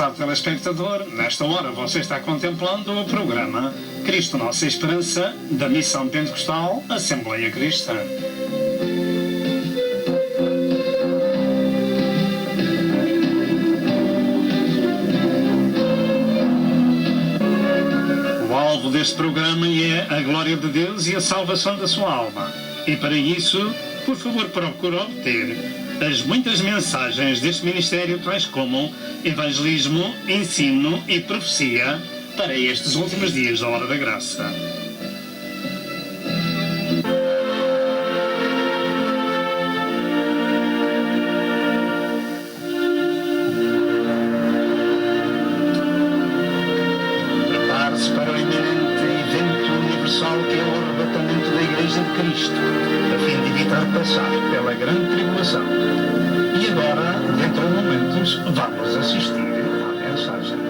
prezado telespectador, nesta hora você está contemplando o programa Cristo Nossa Esperança, da Missão Pentecostal Assembleia Cristã. O alvo deste programa é a glória de Deus e a salvação da sua alma. E para isso, por favor, procure obter as muitas mensagens deste ministério, tais como evangelismo, ensino e profecia para estes últimos dias da Hora da Graça. Prepare-se para o iminente evento universal que é o arrebatamento da Igreja de Cristo, a fim de evitar passar pela grande tribulação. E agora, dentro de momentos, vamos assistir à mensagem.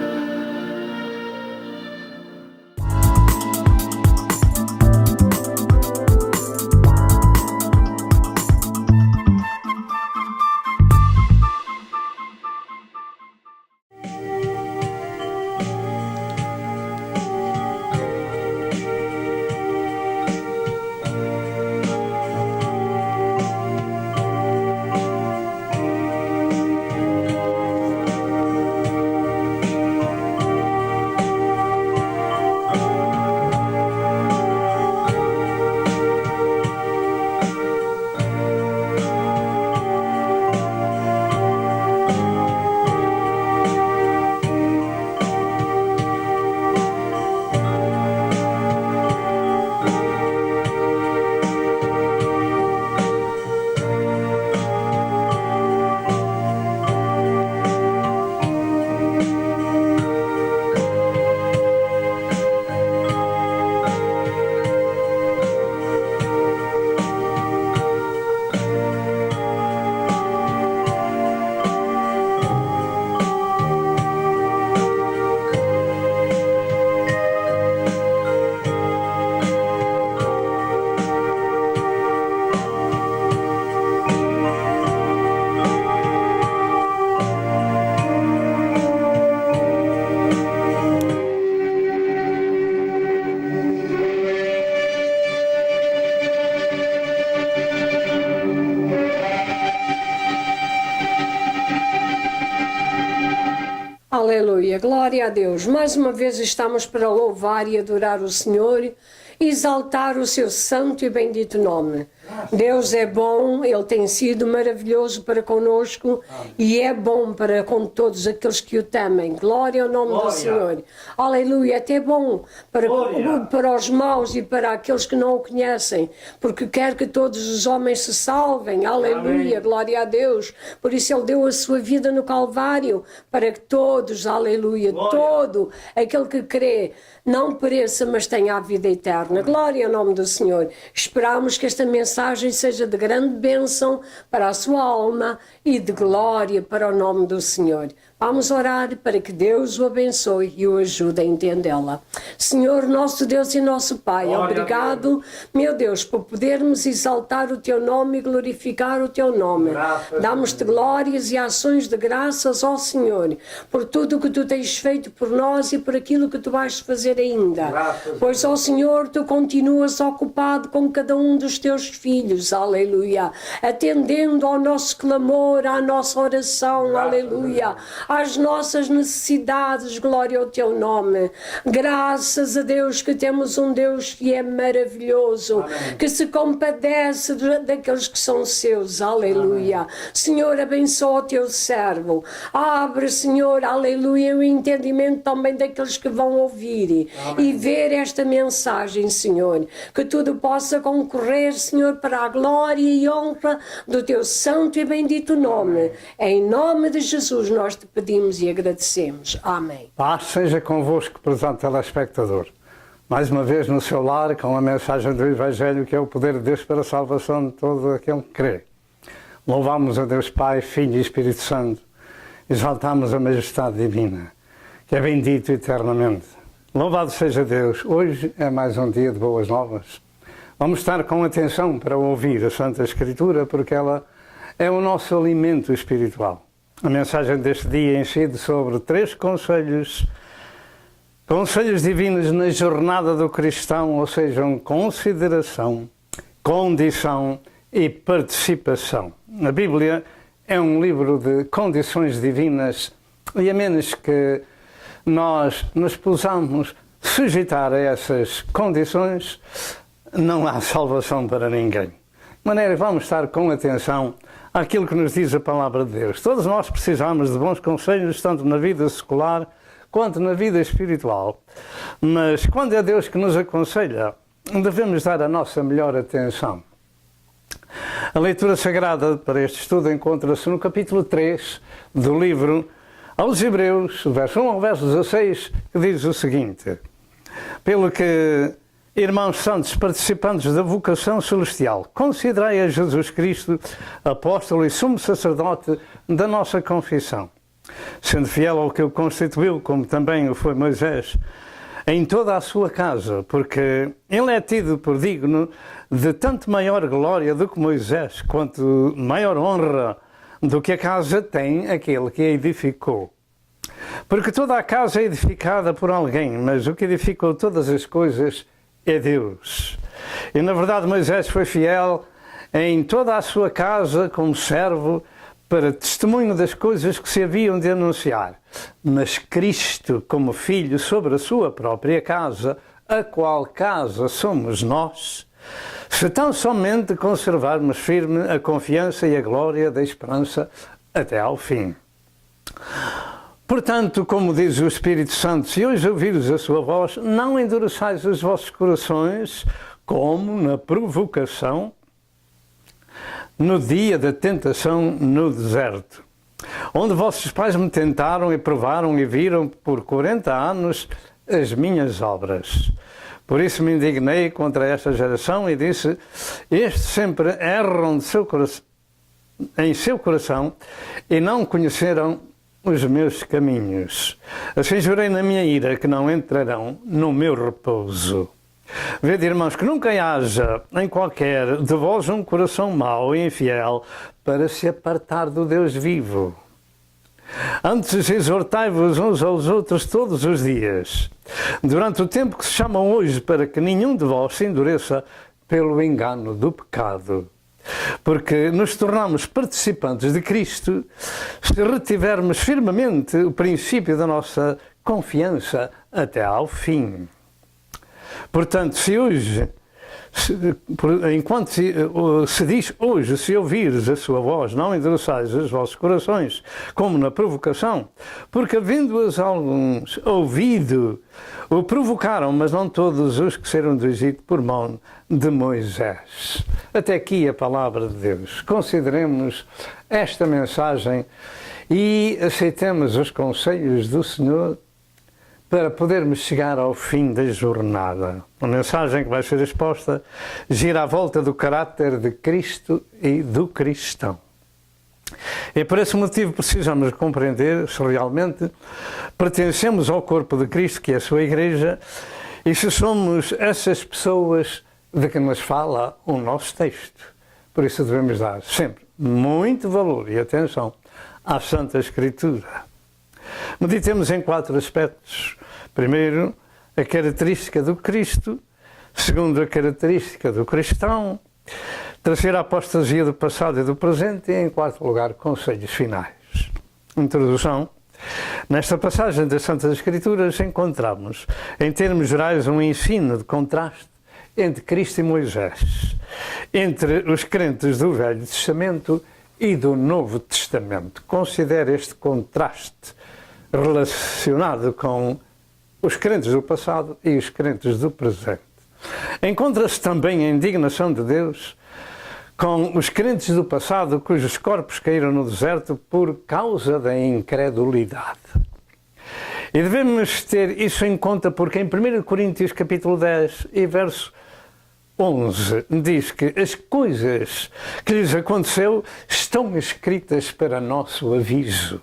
Aleluia, glória a Deus. Mais uma vez estamos para louvar e adorar o Senhor e exaltar o seu santo e bendito nome. Deus é bom, Ele tem sido maravilhoso para conosco e é bom para com todos aqueles que o temem. Glória ao nome do Senhor. Aleluia, até bom para os maus e para aqueles que não o conhecem, porque quer que todos os homens se salvem. Aleluia, glória a Deus. Por isso Ele deu a sua vida no Calvário, para que todos, aleluia, todo aquele que crê não pereça, mas tenha a vida eterna. Glória ao nome do Senhor. Esperamos que esta mensagem seja de grande bênção para a sua alma e de glória para o nome do Senhor. Vamos orar para que Deus o abençoe e o ajude a entendê-la. Senhor, nosso Deus e nosso Pai, obrigado, meu Deus, por podermos exaltar o Teu nome e glorificar o Teu nome. Damos-te glórias e ações de graças ao Senhor, por tudo o que Tu tens feito por nós e por aquilo que Tu vais fazer ainda. Pois, ó Senhor, Tu continuas ocupado com cada um dos Teus filhos, aleluia, atendendo ao nosso clamor, à nossa oração, aleluia, às nossas necessidades, glória ao Teu nome. Graças a Deus que temos um Deus que é maravilhoso, amém, que se compadece daqueles que são seus, aleluia. Amém. Senhor, abençoa o Teu servo. Abre, Senhor, aleluia, o entendimento também daqueles que vão ouvir, amém, e ver esta mensagem, Senhor. Que tudo possa concorrer, Senhor, para a glória e honra do Teu santo e bendito nome. Amém. Em nome de Jesus nós te pedimos e agradecemos. Amém. Paz seja convosco, prezado telespectador. Mais uma vez no seu lar, com a mensagem do Evangelho, que é o poder de Deus para a salvação de todo aquele que crê. Louvamos a Deus Pai, Filho e Espírito Santo. Exaltamos a majestade divina, que é bendito eternamente. Louvado seja Deus. Hoje é mais um dia de boas novas. Vamos estar com atenção para ouvir a Santa Escritura, porque ela é o nosso alimento espiritual. A mensagem deste dia incide sobre 3 conselhos divinos na jornada do cristão, ou seja, consideração, condição e participação. A Bíblia é um livro de condições divinas e a menos que nós nos possamos sujeitar a essas condições, não há salvação para ninguém. De maneira que vamos estar com atenção àquilo que nos diz a Palavra de Deus. Todos nós precisamos de bons conselhos, tanto na vida secular quanto na vida espiritual. Mas quando é Deus que nos aconselha, devemos dar a nossa melhor atenção. A leitura sagrada para este estudo encontra-se no capítulo 3 do livro aos Hebreus, verso 1 ao verso 16, que diz o seguinte: pelo que, irmãos santos, participantes da vocação celestial, considerai a Jesus Cristo, apóstolo e sumo sacerdote da nossa confissão, sendo fiel ao que o constituiu, como também o foi Moisés, em toda a sua casa, porque ele é tido por digno de tanto maior glória do que Moisés, quanto maior honra do que a casa tem aquele que a edificou. Porque toda a casa é edificada por alguém, mas o que edificou todas as coisas é Deus. E na verdade Moisés foi fiel em toda a sua casa como servo, para testemunho das coisas que se haviam de anunciar. Mas Cristo, como Filho sobre a sua própria casa, a qual casa somos nós, se tão somente conservarmos firme a confiança e a glória da esperança até ao fim. Portanto, como diz o Espírito Santo, se hoje ouvires a sua voz, não endureçais os vossos corações, como na provocação, no dia da tentação no deserto, onde vossos pais me tentaram e provaram e viram por 40 anos as minhas obras. Por isso me indignei contra esta geração e disse: estes sempre erram em seu coração e não conheceram os meus caminhos. Assim jurei na minha ira que não entrarão no meu repouso. Vede, irmãos, que nunca haja em qualquer de vós um coração mau e infiel para se apartar do Deus vivo. Antes exortai-vos uns aos outros todos os dias, durante o tempo que se chama hoje, para que nenhum de vós se endureça pelo engano do pecado. Porque nos tornamos participantes de Cristo se retivermos firmemente o princípio da nossa confiança até ao fim. Portanto, enquanto se diz hoje, se ouvires a sua voz, não endureçais os vossos corações, como na provocação, porque havendo-as alguns ouvido, o provocaram, mas não todos os que saíram do Egito por mão de Moisés. Até aqui a palavra de Deus. Consideremos esta mensagem e aceitemos os conselhos do Senhor para podermos chegar ao fim da jornada. A mensagem que vai ser exposta gira à volta do caráter de Cristo e do cristão. E por esse motivo precisamos compreender se realmente pertencemos ao corpo de Cristo, que é a sua Igreja, e se somos essas pessoas de que nos fala o nosso texto. Por isso devemos dar sempre muito valor e atenção à Santa Escritura. Meditemos em 4 aspectos. Primeiro, a característica do Cristo. Segundo, a característica do cristão. Terceiro, a apostasia do passado e do presente. E, em quarto lugar, conselhos finais. Introdução. Nesta passagem das Santas Escrituras encontramos, em termos gerais, um ensino de contraste entre Cristo e Moisés, entre os crentes do Velho Testamento e do Novo Testamento. Considere este contraste relacionado com os crentes do passado e os crentes do presente. Encontra-se também a indignação de Deus com os crentes do passado cujos corpos caíram no deserto por causa da incredulidade. E devemos ter isso em conta porque em 1 Coríntios capítulo 10 e verso 11 diz que as coisas que lhes aconteceu estão escritas para nosso aviso.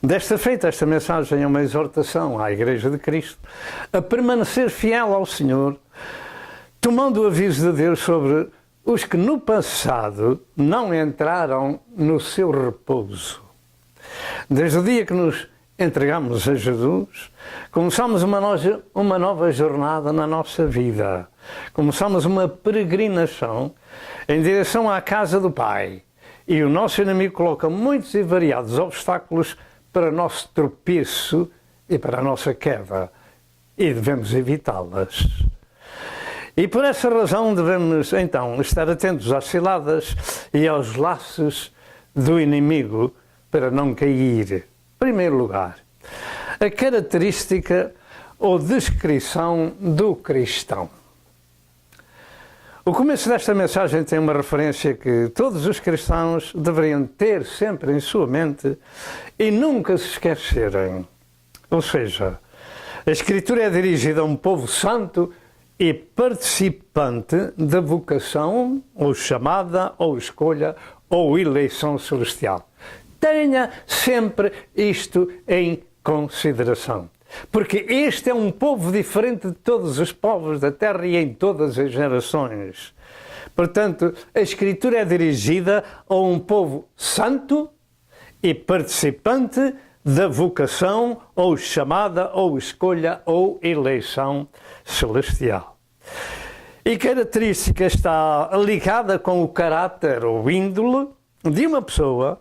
Desta feita, esta mensagem é uma exortação à Igreja de Cristo a permanecer fiel ao Senhor, tomando o aviso de Deus sobre os que no passado não entraram no seu repouso. Desde o dia que nos entregamos a Jesus, começamos uma nova jornada na nossa vida. Começamos uma peregrinação em direção à casa do Pai. E o nosso inimigo coloca muitos e variados obstáculos para o nosso tropeço e para a nossa queda. E devemos evitá-las. E por essa razão devemos, então, estar atentos às ciladas e aos laços do inimigo para não cair. Em primeiro lugar, a característica ou descrição do cristão. O começo desta mensagem tem uma referência que todos os cristãos deveriam ter sempre em sua mente e nunca se esquecerem. Ou seja, a Escritura é dirigida a um povo santo e participante da vocação, ou chamada, ou escolha, ou eleição celestial. Tenha sempre isto em consideração. Porque este é um povo diferente de todos os povos da terra e em todas as gerações. Portanto, a Escritura é dirigida a um povo santo e participante da vocação, ou chamada, ou escolha, ou eleição celestial. E característica está ligada com o caráter ou índole de uma pessoa,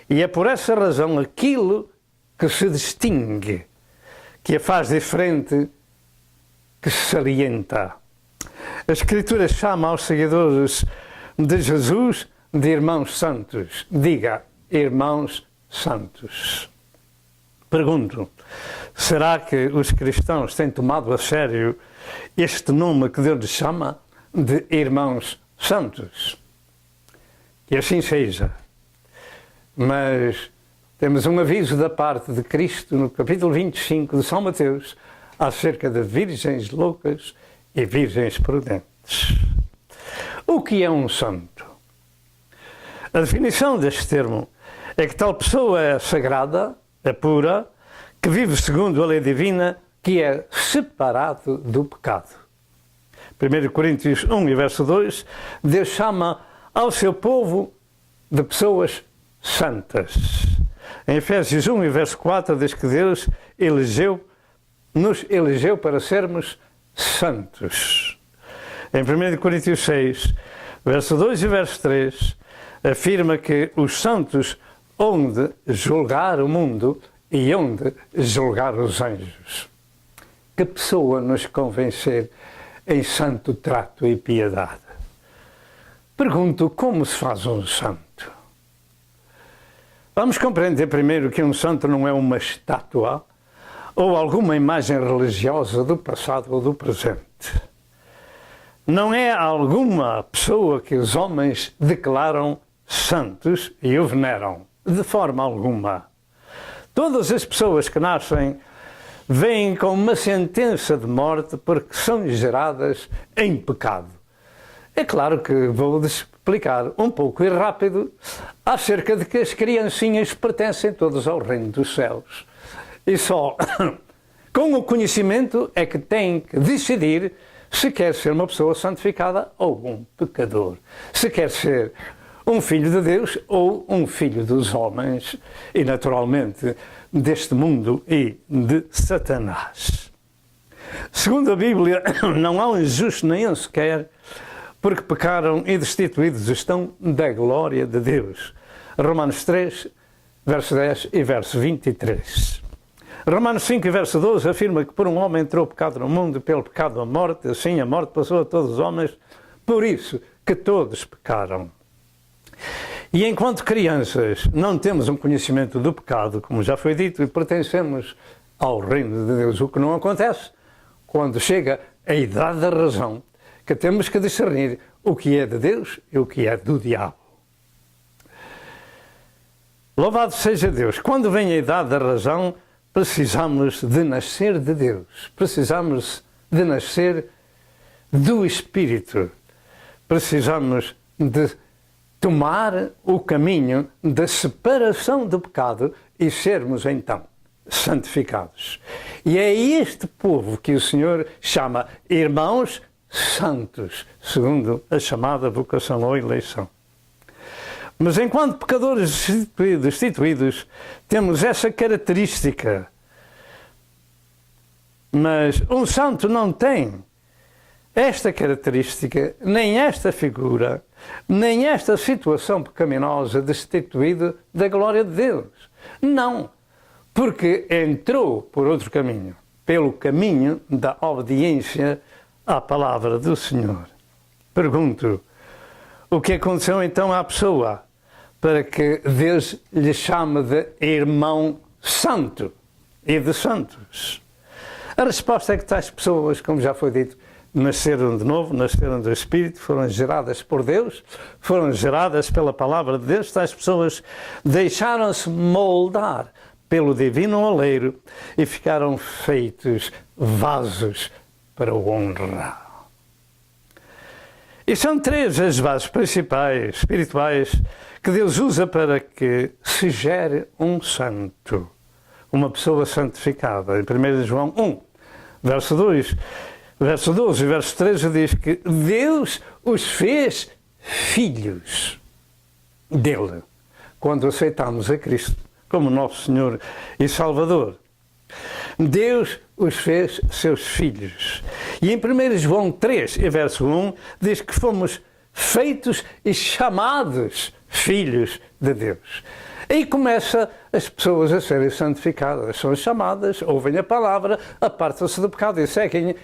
e é por essa razão aquilo que se distingue, que a faz diferente, que se salienta. A Escritura chama aos seguidores de Jesus de irmãos santos. Diga, irmãos santos. Pergunto, será que os cristãos têm tomado a sério este nome que Deus lhes chama de irmãos santos? Que assim seja. Mas temos um aviso da parte de Cristo no capítulo 25 de São Mateus acerca de virgens loucas e virgens prudentes. O que é um santo? A definição deste termo é que tal pessoa é sagrada, é pura, que vive segundo a lei divina, que é separado do pecado. 1 Coríntios 1 e verso 2, Deus chama ao seu povo de pessoas santas. Em Efésios 1 e verso 4 diz que Deus nos elegeu para sermos santos. Em 1 Coríntios 6, verso 2 e verso 3, afirma que os santos onde julgar o mundo e onde julgar os anjos. Que pessoa nos convencer em santo trato e piedade? Pergunto, como se faz um santo? Vamos compreender primeiro que um santo não é uma estátua ou alguma imagem religiosa do passado ou do presente. Não é alguma pessoa que os homens declaram santos e o veneram, de forma alguma. Todas as pessoas que nascem vêm com uma sentença de morte porque são geradas em pecado. É claro que vou explicar um pouco e rápido acerca de que as criancinhas pertencem todas ao reino dos céus. E só com o conhecimento é que têm que decidir se quer ser uma pessoa santificada ou um pecador. Se quer ser um filho de Deus ou um filho dos homens e, naturalmente, deste mundo e de Satanás. Segundo a Bíblia, não há um justo nem um sequer, porque pecaram e destituídos estão da glória de Deus. Romanos 3, verso 10 e verso 23. Romanos 5 e verso 12 afirma que por um homem entrou o pecado no mundo, pelo pecado a morte, assim a morte passou a todos os homens, por isso que todos pecaram. E enquanto crianças não temos um conhecimento do pecado, como já foi dito, e pertencemos ao reino de Deus, o que não acontece quando chega a idade da razão, que temos que discernir o que é de Deus e o que é do diabo. Louvado seja Deus! Quando vem a idade da razão, precisamos de nascer de Deus, precisamos de nascer do Espírito, precisamos de tomar o caminho da separação do pecado e sermos então santificados. E é este povo que o Senhor chama irmãos santos, segundo a chamada vocação ou eleição. Mas enquanto pecadores destituídos, temos essa característica. Mas um santo não tem esta característica, nem esta figura, nem esta situação pecaminosa destituído da glória de Deus. Não, porque entrou por outro caminho, pelo caminho da obediência à palavra do Senhor. Pergunto, o que aconteceu então à pessoa para que Deus lhe chame de irmão santo e de santos? A resposta é que tais pessoas, como já foi dito, nasceram de novo, nasceram do Espírito, foram geradas por Deus, foram geradas pela palavra de Deus. Tais pessoas deixaram-se moldar pelo divino oleiro e ficaram feitos vasos para o honrar. E são três as bases principais, espirituais, que Deus usa para que se gere um santo, uma pessoa santificada. Em 1 João 1, verso 2, verso 12 e verso 13 diz que Deus os fez filhos dele, quando aceitamos a Cristo como nosso Senhor e Salvador. Deus os fez seus filhos. E em 1 João 3, verso 1, diz que fomos feitos e chamados filhos de Deus. Aí começa as pessoas a serem santificadas, são chamadas, ouvem a palavra, apartam-se do pecado e seguem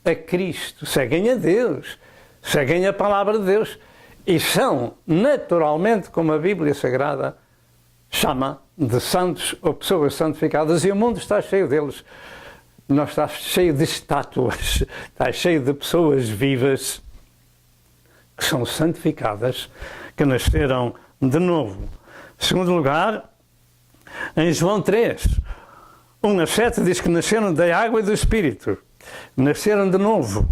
a Cristo, seguem a Deus, seguem a palavra de Deus e são naturalmente, como a Bíblia Sagrada chama, de santos ou pessoas santificadas, e o mundo está cheio deles. Não está cheio de estátuas, está cheio de pessoas vivas que são santificadas, que nasceram de novo. Em segundo lugar, em João 3, 1-7 diz que nasceram da água e do Espírito, nasceram de novo,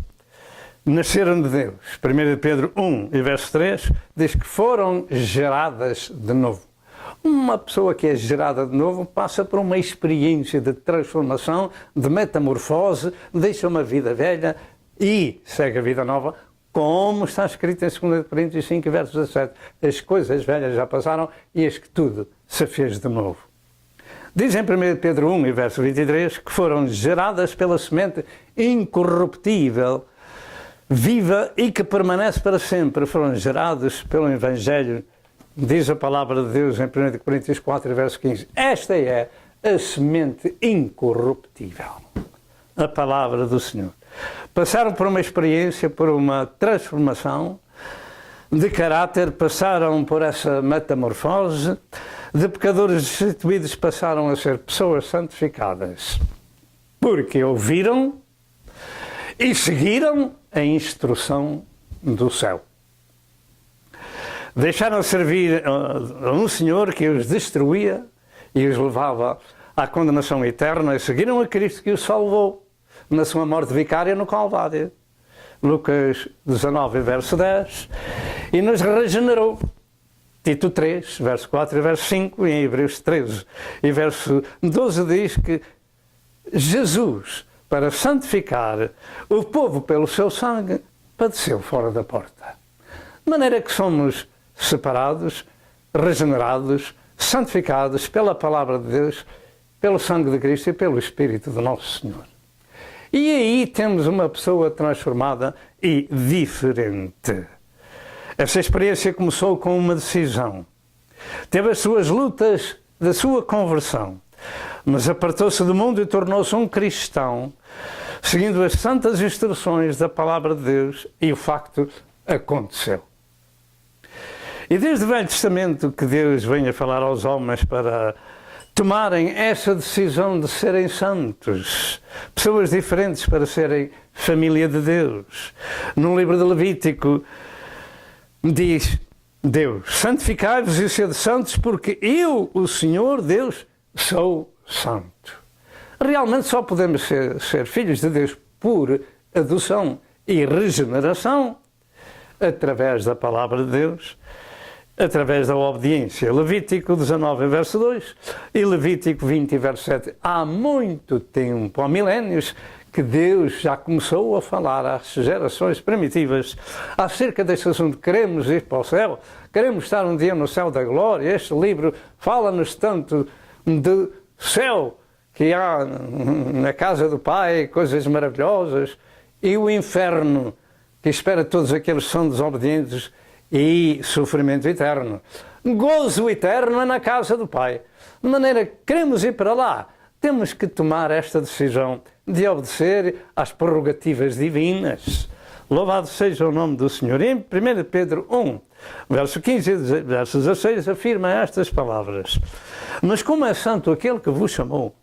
nasceram de Deus. 1 Pedro 1 e verso 3 diz que foram geradas de novo. Uma pessoa que é gerada de novo passa por uma experiência de transformação, de metamorfose, deixa uma vida velha e segue a vida nova, como está escrito em 2 Coríntios 5, verso 17. As coisas velhas já passaram e eis que tudo se fez de novo. Diz em 1 Pedro 1 e verso 23 que foram geradas pela semente incorruptível, viva e que permanece para sempre. Foram gerados pelo Evangelho. Diz a palavra de Deus em 1 Coríntios 4, verso 15. Esta é a semente incorruptível. A palavra do Senhor. Passaram por uma experiência, por uma transformação de caráter, passaram por essa metamorfose, de pecadores destituídos passaram a ser pessoas santificadas, porque ouviram e seguiram a instrução do céu. Deixaram servir a um Senhor que os destruía e os levava à condenação eterna e seguiram a Cristo que os salvou na sua morte vicária no Calvário. Lucas 19, verso 10. E nos regenerou. Tito 3, verso 4 e verso 5. E em Hebreus 13 e verso 12 diz que Jesus, para santificar o povo pelo seu sangue, padeceu fora da porta. De maneira que somos separados, regenerados, santificados pela palavra de Deus, pelo sangue de Cristo e pelo Espírito do nosso Senhor. E aí temos uma pessoa transformada e diferente. Essa experiência começou com uma decisão. Teve as suas lutas da sua conversão, mas apartou-se do mundo e tornou-se um cristão, seguindo as santas instruções da palavra de Deus, e o facto aconteceu. E desde o Velho Testamento que Deus vem a falar aos homens para tomarem essa decisão de serem santos, pessoas diferentes para serem família de Deus. No livro de Levítico diz Deus: santificai-vos e sede santos, porque eu, o Senhor Deus, sou santo. Realmente só podemos ser filhos de Deus por adoção e regeneração através da palavra de Deus, através da obediência. Levítico 19, verso 2 e Levítico 20, verso 7. Há muito tempo, há milénios, que Deus já começou a falar às gerações primitivas acerca deste assunto. Queremos ir para o céu, queremos estar um dia no céu da glória. Este livro fala-nos tanto de céu, que há na casa do Pai coisas maravilhosas, e o inferno, que espera todos aqueles que são desobedientes, e sofrimento eterno. Gozo eterno é na casa do Pai. De maneira que queremos ir para lá, temos que tomar esta decisão de obedecer às prerrogativas divinas. Louvado seja o nome do Senhor. Em 1 Pedro 1, verso 15 e verso 16, afirma estas palavras: mas como é santo aquele que vos chamou,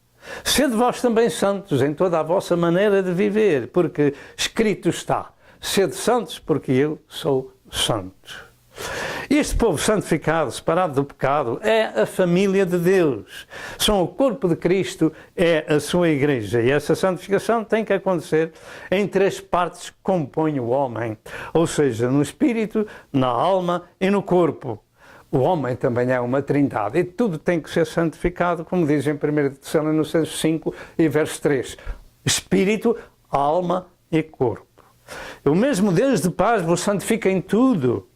sede vós também santos em toda a vossa maneira de viver, porque escrito está: sede santos, porque eu sou santo. Este povo santificado, separado do pecado, é a família de Deus. São o corpo de Cristo, é a sua igreja. E essa santificação tem que acontecer em 3 partes que compõem o homem. Ou seja, no espírito, na alma e no corpo. O homem também é uma trindade e tudo tem que ser santificado, como diz em 1 Tessalonicenses 5 e verso 3. Espírito, alma e corpo. O mesmo Deus de paz vos santifica em tudo.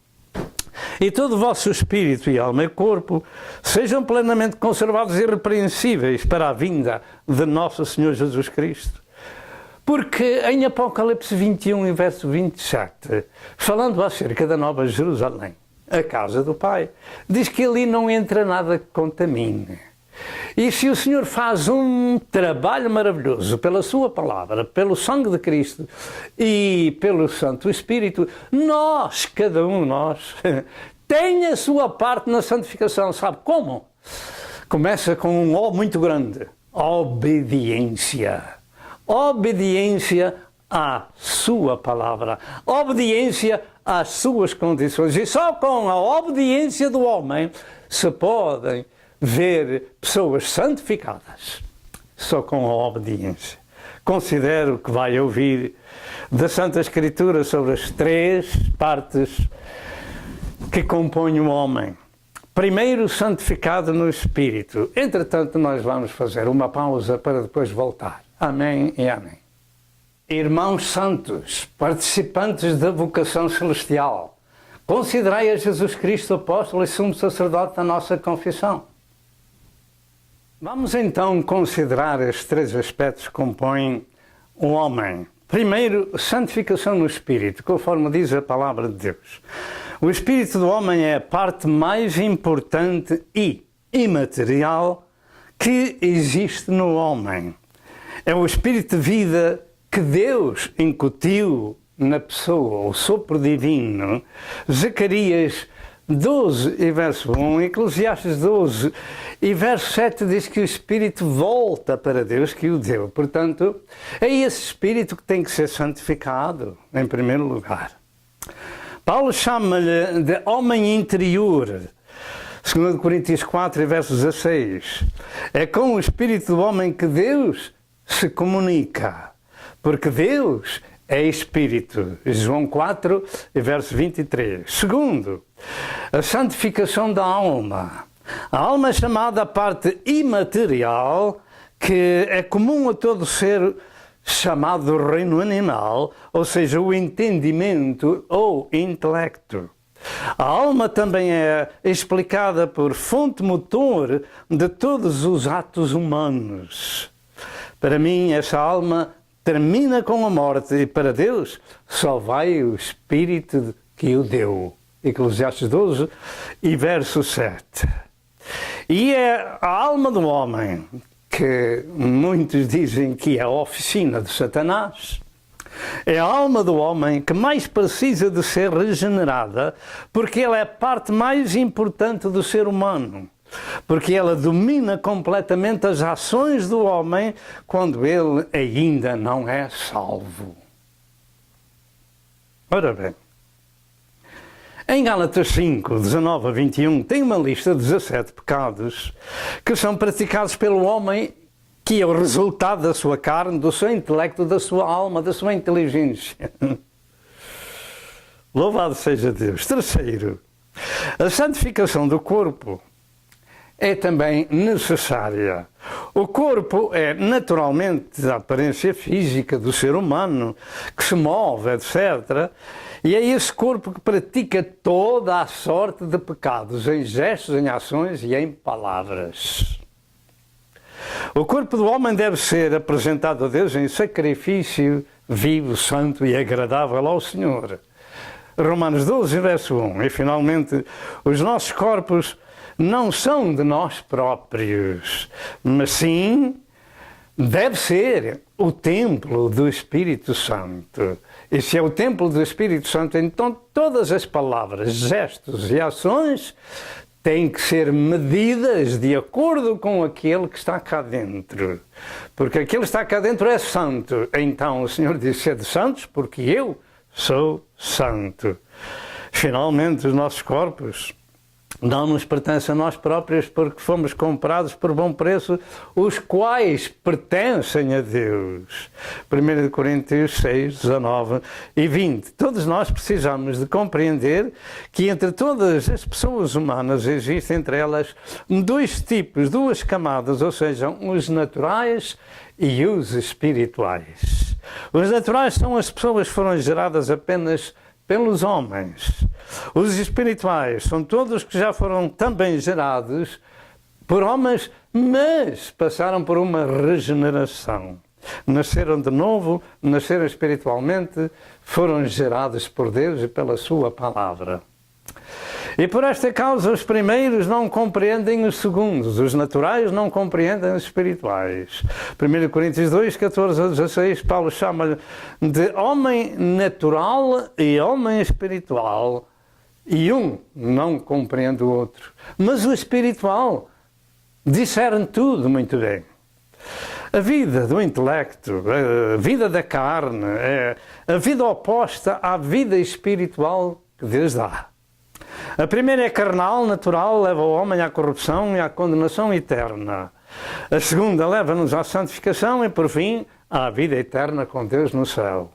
E todo o vosso espírito e alma e corpo sejam plenamente conservados e irrepreensíveis para a vinda de nosso Senhor Jesus Cristo. Porque em Apocalipse 21 e verso 27, falando acerca da Nova Jerusalém, a casa do Pai, diz que ali não entra nada que contamine. E se o Senhor faz um trabalho maravilhoso pela sua palavra, pelo sangue de Cristo e pelo Santo Espírito, nós, cada um de nós, tem a sua parte na santificação. Sabe como? Começa com um O muito grande: obediência. Obediência à sua palavra, obediência às suas condições. E só com a obediência do homem se podem ver pessoas santificadas. Só com a obediência. Considero que vai ouvir da Santa Escritura sobre as 3 partes que compõem o homem. Primeiro, santificado no Espírito. Entretanto, nós vamos fazer uma pausa para depois voltar. Amém e amém. Irmãos santos, participantes da vocação celestial, considerai a Jesus Cristo apóstolo e sumo sacerdote da nossa confissão. Vamos então considerar estes 3 aspectos que compõem o homem. Primeiro, santificação no Espírito, conforme diz a palavra de Deus. O Espírito do homem é a parte mais importante e imaterial que existe no homem. É o Espírito de vida que Deus incutiu na pessoa, o sopro divino. Zacarias 12 e verso 1, Eclesiastes 12 e verso 7 diz que o Espírito volta para Deus que o deu. Portanto, é esse Espírito que tem que ser santificado, em primeiro lugar. Paulo chama-lhe de homem interior, 2 Coríntios 4 e verso 16. É com o Espírito do homem que Deus se comunica, porque Deus é Espírito. João 4, verso 23. Segundo, a santificação da alma. A alma é chamada a parte imaterial, que é comum a todo ser chamado reino animal, ou seja, o entendimento ou intelecto. A alma também é explicada por fonte motor de todos os atos humanos. Para mim, essa alma termina com a morte e para Deus só vai o Espírito que o deu. Eclesiastes 12 e verso 7. E é a alma do homem, que muitos dizem que é a oficina de Satanás, é a alma do homem que mais precisa de ser regenerada, porque ela é a parte mais importante do ser humano. Porque ela domina completamente as ações do homem quando ele ainda não é salvo. Ora bem, em Gálatas 5, 19 a 21, tem uma lista de 17 pecados que são praticados pelo homem, que é o resultado da sua carne, do seu intelecto, da sua alma, da sua inteligência. Louvado seja Deus. Terceiro, a santificação do corpo é também necessária. O corpo é naturalmente a aparência física do ser humano, que se move, etc. E é esse corpo que pratica toda a sorte de pecados, em gestos, em ações e em palavras. O corpo do homem deve ser apresentado a Deus em sacrifício vivo, santo e agradável ao Senhor. Romanos 12, verso 1. E finalmente, os nossos corpos não são de nós próprios, mas sim deve ser o templo do Espírito Santo. E se é o templo do Espírito Santo, então todas as palavras, gestos e ações têm que ser medidas de acordo com aquele que está cá dentro. Porque aquele que está cá dentro é santo. Então o Senhor diz: sede santos, porque eu sou santo. Finalmente, os nossos corpos não nos pertencem a nós próprios, porque fomos comprados por bom preço, os quais pertencem a Deus. 1 Coríntios 6, 19 e 20. Todos nós precisamos de compreender que entre todas as pessoas humanas existem entre elas dois tipos, duas camadas, ou seja, os naturais e os espirituais. Os naturais são as pessoas que foram geradas apenas pelos homens. Os espirituais são todos que já foram também gerados por homens, mas passaram por uma regeneração. Nasceram de novo, nasceram espiritualmente, foram gerados por Deus e pela sua palavra. E por esta causa os primeiros não compreendem os segundos, os naturais não compreendem os espirituais. 1 Coríntios 2, 14 a 16, Paulo chama de homem natural e homem espiritual, e um não compreende o outro. Mas o espiritual discerne tudo muito bem. A vida do intelecto, a vida da carne, é a vida oposta à vida espiritual que Deus dá. A primeira é carnal, natural, leva o homem à corrupção e à condenação eterna. A segunda leva-nos à santificação e, por fim, à vida eterna com Deus no céu.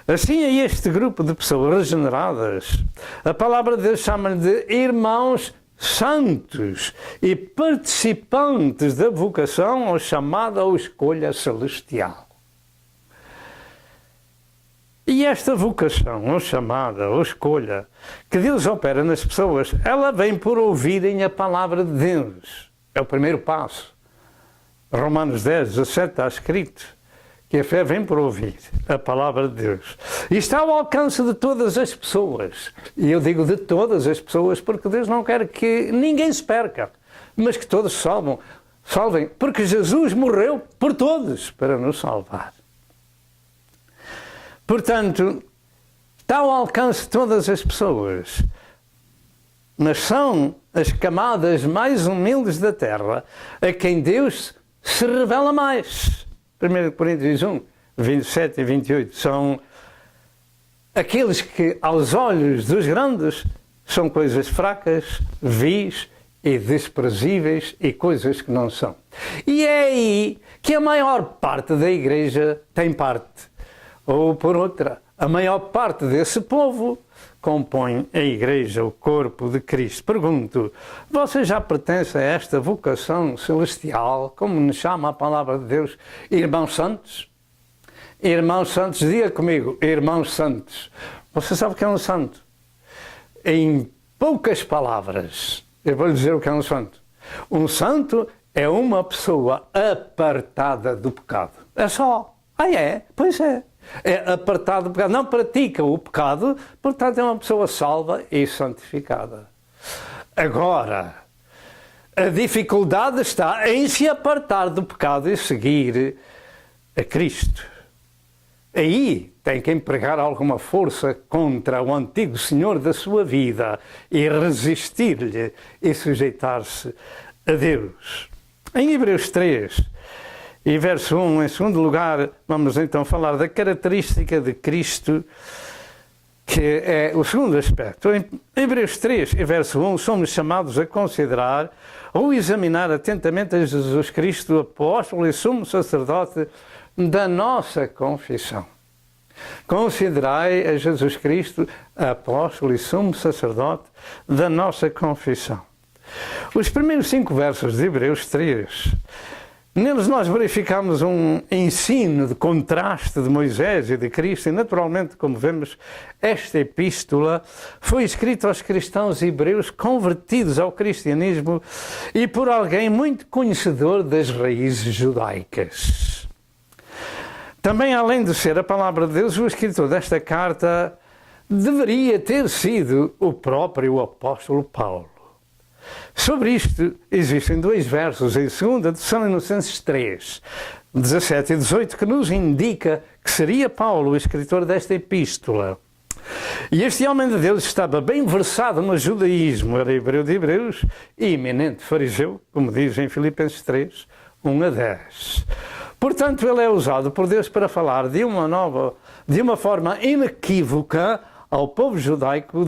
Assim, a este grupo de pessoas regeneradas, a palavra de Deus chama-lhe de irmãos santos e participantes da vocação ou chamada ou escolha celestial. E esta vocação, ou chamada, ou escolha, que Deus opera nas pessoas, ela vem por ouvirem a palavra de Deus. É o primeiro passo. Romanos 10, 17 está escrito que a fé vem por ouvir a palavra de Deus. E está ao alcance de todas as pessoas. E eu digo de todas as pessoas porque Deus não quer que ninguém se perca, mas que todos se salvem, porque Jesus morreu por todos para nos salvar. Portanto, está ao alcance de todas as pessoas, mas são as camadas mais humildes da terra a quem Deus se revela mais. 1 Coríntios 1, 27 e 28 são aqueles que, aos olhos dos grandes, são coisas fracas, vis e desprezíveis e coisas que não são. E é aí que a maior parte da igreja tem parte. Ou por outra, a maior parte desse povo compõe a igreja, o corpo de Cristo. Pergunto, você já pertence a esta vocação celestial, como nos chama a palavra de Deus, irmãos santos? Irmãos santos, diga comigo, irmãos santos. Você sabe o que é um santo? Em poucas palavras, eu vou lhe dizer o que é um santo. Um santo é uma pessoa apartada do pecado. É só. Ah, é? Pois é. É apartado do pecado, não pratica o pecado, portanto é uma pessoa salva e santificada. Agora, a dificuldade está em se apartar do pecado e seguir a Cristo. Aí tem que empregar alguma força contra o antigo senhor da sua vida e resistir-lhe e sujeitar-se a Deus. Em Hebreus 3, e verso 1, em segundo lugar, vamos então falar da característica de Cristo, que é o segundo aspecto. Em Hebreus 3 e verso 1, somos chamados a considerar ou examinar atentamente a Jesus Cristo, apóstolo e sumo sacerdote da nossa confissão. Considerai a Jesus Cristo, apóstolo e sumo sacerdote da nossa confissão. Os primeiros 5 versos de Hebreus 3 Neles nós verificamos um ensino de contraste de Moisés e de Cristo, e naturalmente, como vemos, esta epístola foi escrita aos cristãos hebreus convertidos ao cristianismo e por alguém muito conhecedor das raízes judaicas. Também, além de ser a palavra de Deus, o escritor desta carta deveria ter sido o próprio apóstolo Paulo. Sobre isto, existem 2 versos em 2 de Tessalonicenses 3, 17 e 18, que nos indica que seria Paulo o escritor desta epístola. E este homem de Deus estava bem versado no judaísmo, era hebreu de hebreus e eminente fariseu, como diz em Filipenses 3, 1 a 10. Portanto, ele é usado por Deus para falar de uma forma inequívoca ao povo judaico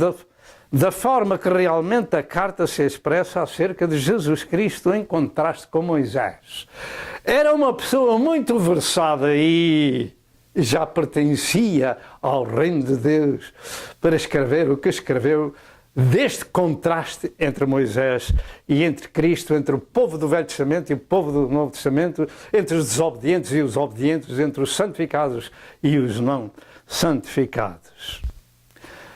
da forma que realmente a carta se expressa acerca de Jesus Cristo em contraste com Moisés. Era uma pessoa muito versada e já pertencia ao reino de Deus para escrever o que escreveu deste contraste entre Moisés e entre Cristo, entre o povo do Velho Testamento e o povo do Novo Testamento, entre os desobedientes e os obedientes, entre os santificados e os não santificados.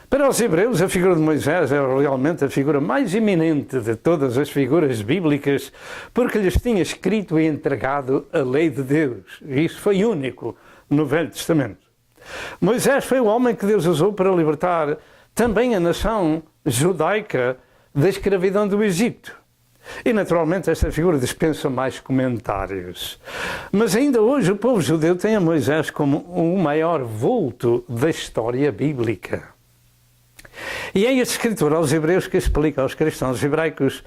Para os hebreus, a figura de Moisés era realmente a figura mais eminente de todas as figuras bíblicas, porque lhes tinha escrito e entregado a lei de Deus. E isso foi único no Velho Testamento. Moisés foi o homem que Deus usou para libertar também a nação judaica da escravidão do Egito. E naturalmente esta figura dispensa mais comentários. Mas ainda hoje o povo judeu tem a Moisés como o maior vulto da história bíblica. E é este escritor aos hebreus que explica aos cristãos hebraicos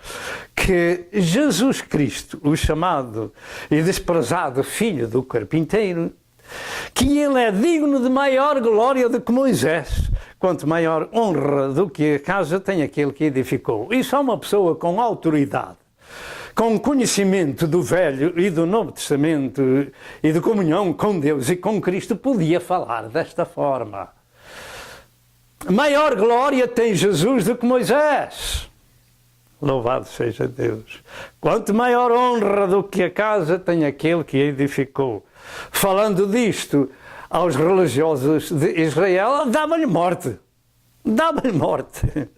que Jesus Cristo, o chamado e desprezado filho do carpinteiro, que ele é digno de maior glória do que Moisés, quanto maior honra do que a casa tem aquele que edificou. E só uma pessoa com autoridade, com conhecimento do Velho e do Novo Testamento e de comunhão com Deus e com Cristo podia falar desta forma. Maior glória tem Jesus do que Moisés. Louvado seja Deus. Quanto maior honra do que a casa tem aquele que a edificou. Falando disto aos religiosos de Israel, dava-lhe morte. Dava-lhe morte.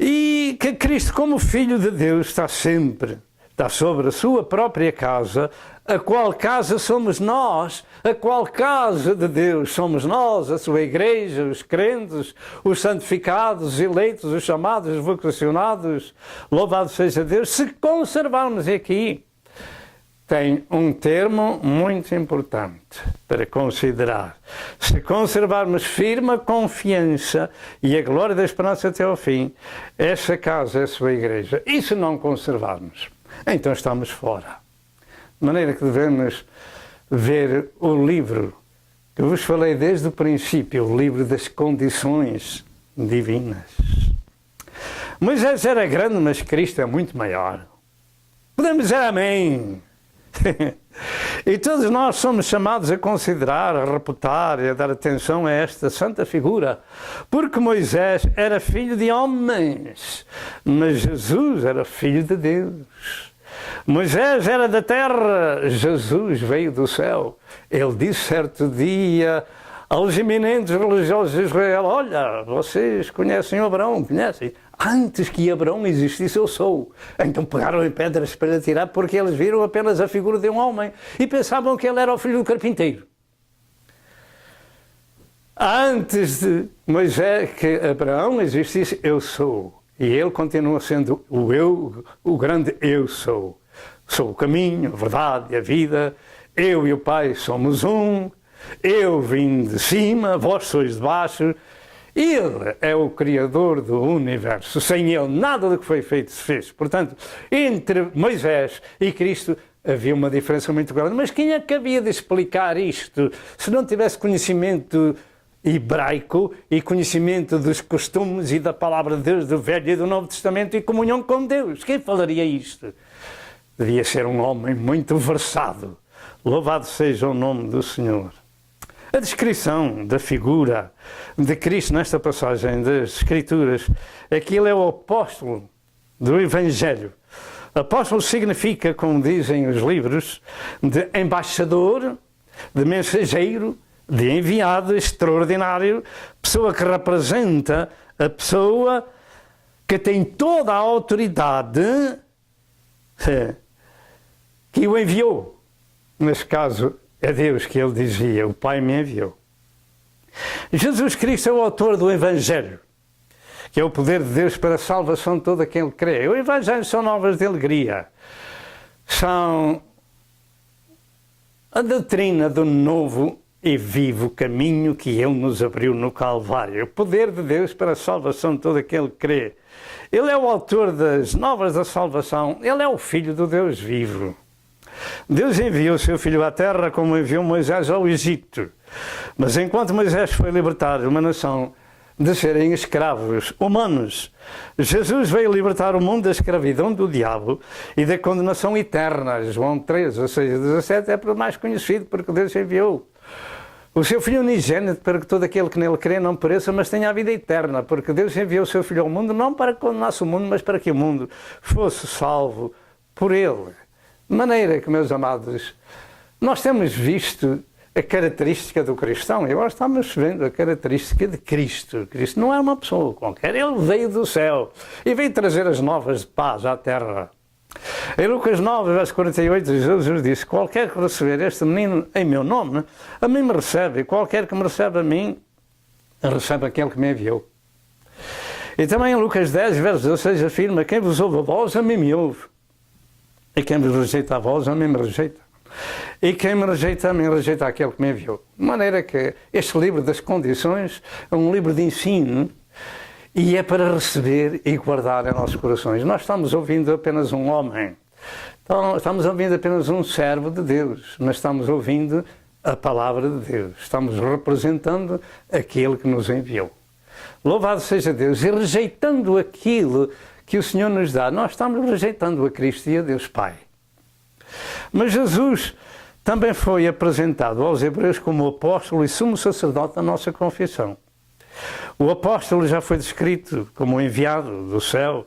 E que Cristo, como Filho de Deus, está sobre a sua própria casa, a qual casa somos nós, a qual casa de Deus somos nós, a sua igreja, os crentes, os santificados, os eleitos, os chamados, os vocacionados, louvado seja Deus. Se conservarmos aqui, tem um termo muito importante para considerar. Se conservarmos firme a confiança e a glória da esperança até ao fim, essa casa é a sua igreja. E se não conservarmos, então estamos fora. De maneira que devemos ver o livro que vos falei desde o princípio, o livro das condições divinas. Moisés era grande, mas Cristo é muito maior. Podemos dizer amém. E todos nós somos chamados a considerar, a reputar e a dar atenção a esta santa figura, porque Moisés era filho de homens, mas Jesus era filho de Deus. Moisés era da terra, Jesus veio do céu. Ele disse certo dia aos eminentes religiosos de Israel: olha, vocês conhecem Abraão, conhecem? Antes que Abraão existisse, eu sou. Então pegaram em pedras para tirar, porque eles viram apenas a figura de um homem e pensavam que ele era o filho do carpinteiro. Antes de Moisés, que Abraão existisse, eu sou. E ele continua sendo o eu, o grande eu sou. Sou o caminho, a verdade e a vida. Eu e o Pai somos um. Eu vim de cima, vós sois de baixo. Ele é o Criador do universo. Sem ele, nada do que foi feito se fez. Portanto, entre Moisés e Cristo havia uma diferença muito grande. Mas quem é que havia de explicar isto se não tivesse conhecimento hebraico e conhecimento dos costumes e da palavra de Deus, do Velho e do Novo Testamento e comunhão com Deus? Quem falaria isto? Devia ser um homem muito versado. Louvado seja o nome do Senhor. A descrição da figura de Cristo nesta passagem das Escrituras, aquilo é o apóstolo do Evangelho, Apóstolo significa, como dizem os livros, de embaixador, de mensageiro, de enviado extraordinário, pessoa que representa a pessoa que tem toda a autoridade que o enviou. Neste caso, é Deus que ele dizia, o Pai me enviou. Jesus Cristo é o autor do Evangelho, que é o poder de Deus para a salvação de todo aquele que crê. O Evangelho são novas de alegria, são a doutrina do novo e vivo caminho que Ele nos abriu no Calvário. O poder de Deus para a salvação de todo aquele que crê. Ele é o autor das novas da salvação, Ele é o Filho do Deus vivo. Deus enviou o seu Filho à terra como enviou Moisés ao Egito. Mas enquanto Moisés foi libertar uma nação de serem escravos humanos, Jesus veio libertar o mundo da escravidão do diabo e da condenação eterna. João 3, 16 e 17 é por mais conhecido, porque Deus enviou o seu Filho unigênito para que todo aquele que nele crê não pereça, mas tenha a vida eterna, porque Deus enviou o seu Filho ao mundo não para que condenasse o mundo, mas para que o mundo fosse salvo por ele. De maneira que, meus amados, nós temos visto a característica do cristão, e agora estamos vendo a característica de Cristo. Cristo não é uma pessoa qualquer, Ele veio do céu e veio trazer as novas de paz à terra. Em Lucas 9, verso 48, Jesus disse: qualquer que receber este menino em meu nome, a mim me recebe, e qualquer que me recebe a mim, recebe aquele que me enviou. E também em Lucas 10, verso 16, afirma: quem vos ouve a vós, a mim me ouve. E quem vos rejeita a vós, a mim me rejeita. E quem me rejeita a mim, rejeita aquele que me enviou. De maneira que este livro das condições é um livro de ensino e é para receber e guardar em nossos corações. Nós estamos ouvindo apenas um homem, então, estamos ouvindo apenas um servo de Deus, mas estamos ouvindo a palavra de Deus. Estamos representando aquele que nos enviou. Louvado seja Deus. E rejeitando aquilo que o Senhor nos dá, nós estamos rejeitando a Cristo e a Deus Pai. Mas Jesus também foi apresentado aos hebreus como o apóstolo e sumo sacerdote da nossa confissão. O apóstolo já foi descrito como enviado do céu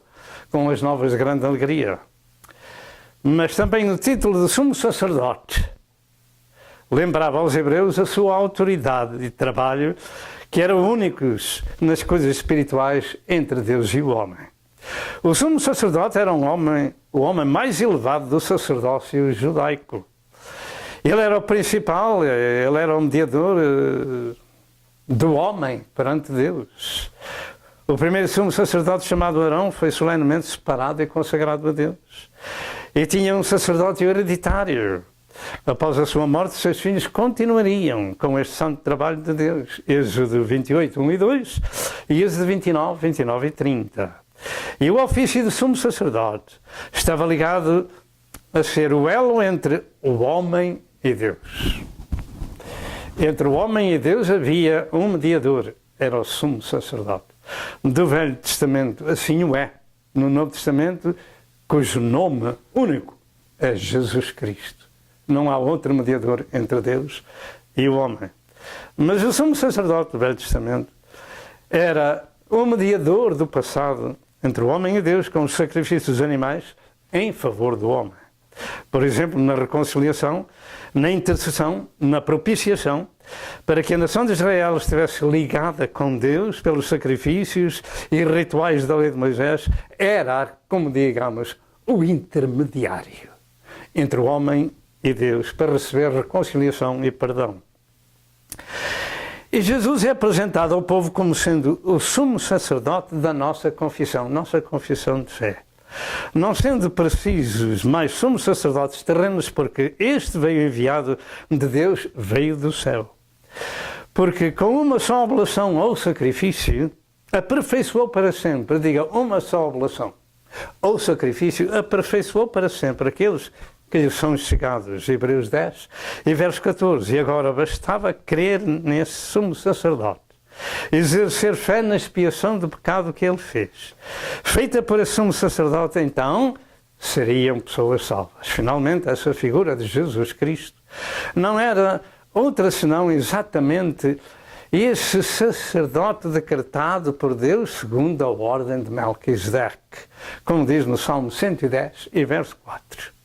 com as novas de grande alegria. Mas também o título de sumo sacerdote lembrava aos hebreus a sua autoridade e trabalho, que eram únicos nas coisas espirituais entre Deus e o homem. O sumo sacerdote era o homem mais elevado do sacerdócio judaico. Ele era o principal, ele era o mediador do homem perante Deus. O primeiro sumo sacerdote, chamado Arão, foi solenemente separado e consagrado a Deus. E tinha um sacerdócio hereditário. Após a sua morte, seus filhos continuariam com este santo trabalho de Deus. Êxodo 28, 1 e 2 e Êxodo 29, 29 e 30. E o ofício de sumo sacerdote estava ligado a ser o elo entre o homem e Deus. Entre o homem e Deus havia um mediador, era o sumo sacerdote. Do Velho Testamento assim o é. No Novo Testamento, cujo nome único é Jesus Cristo. Não há outro mediador entre Deus e o homem. Mas o sumo sacerdote do Velho Testamento era o mediador do passado entre o homem e Deus, com os sacrifícios animais em favor do homem. Por exemplo, na reconciliação, na intercessão, na propiciação, para que a nação de Israel estivesse ligada com Deus pelos sacrifícios e rituais da lei de Moisés, era, como digamos, o intermediário entre o homem e Deus, para receber reconciliação e perdão. E Jesus é apresentado ao povo como sendo o sumo sacerdote da nossa confissão de fé. Não sendo precisos mais sumos sacerdotes terrenos, porque este veio enviado de Deus, veio do céu. Porque com uma só oblação ou sacrifício, aperfeiçoou para sempre, diga, uma só oblação ou sacrifício, aperfeiçoou para sempre aqueles que lhe são chegados. Hebreus 10 e verso 14. E agora bastava crer nesse sumo sacerdote, exercer fé na expiação do pecado que ele fez. Feita por esse sumo sacerdote, então, seriam pessoas salvas. Finalmente, essa figura de Jesus Cristo não era outra senão exatamente esse sacerdote decretado por Deus segundo a ordem de Melquisedeque, como diz no Salmo 110 e verso 4.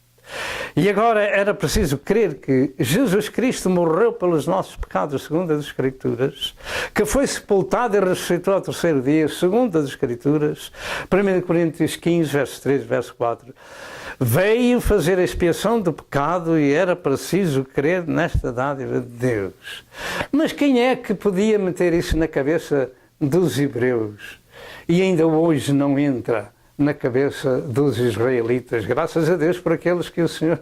E agora era preciso crer que Jesus Cristo morreu pelos nossos pecados, segundo as Escrituras, que foi sepultado e ressuscitou ao terceiro dia, segundo as Escrituras, 1 Coríntios 15, verso 3, verso 4. Veio fazer a expiação do pecado e era preciso crer nesta dádiva de Deus. Mas quem é que podia meter isso na cabeça dos hebreus? E ainda hoje não entra na cabeça dos israelitas. Graças a Deus por aqueles que o Senhor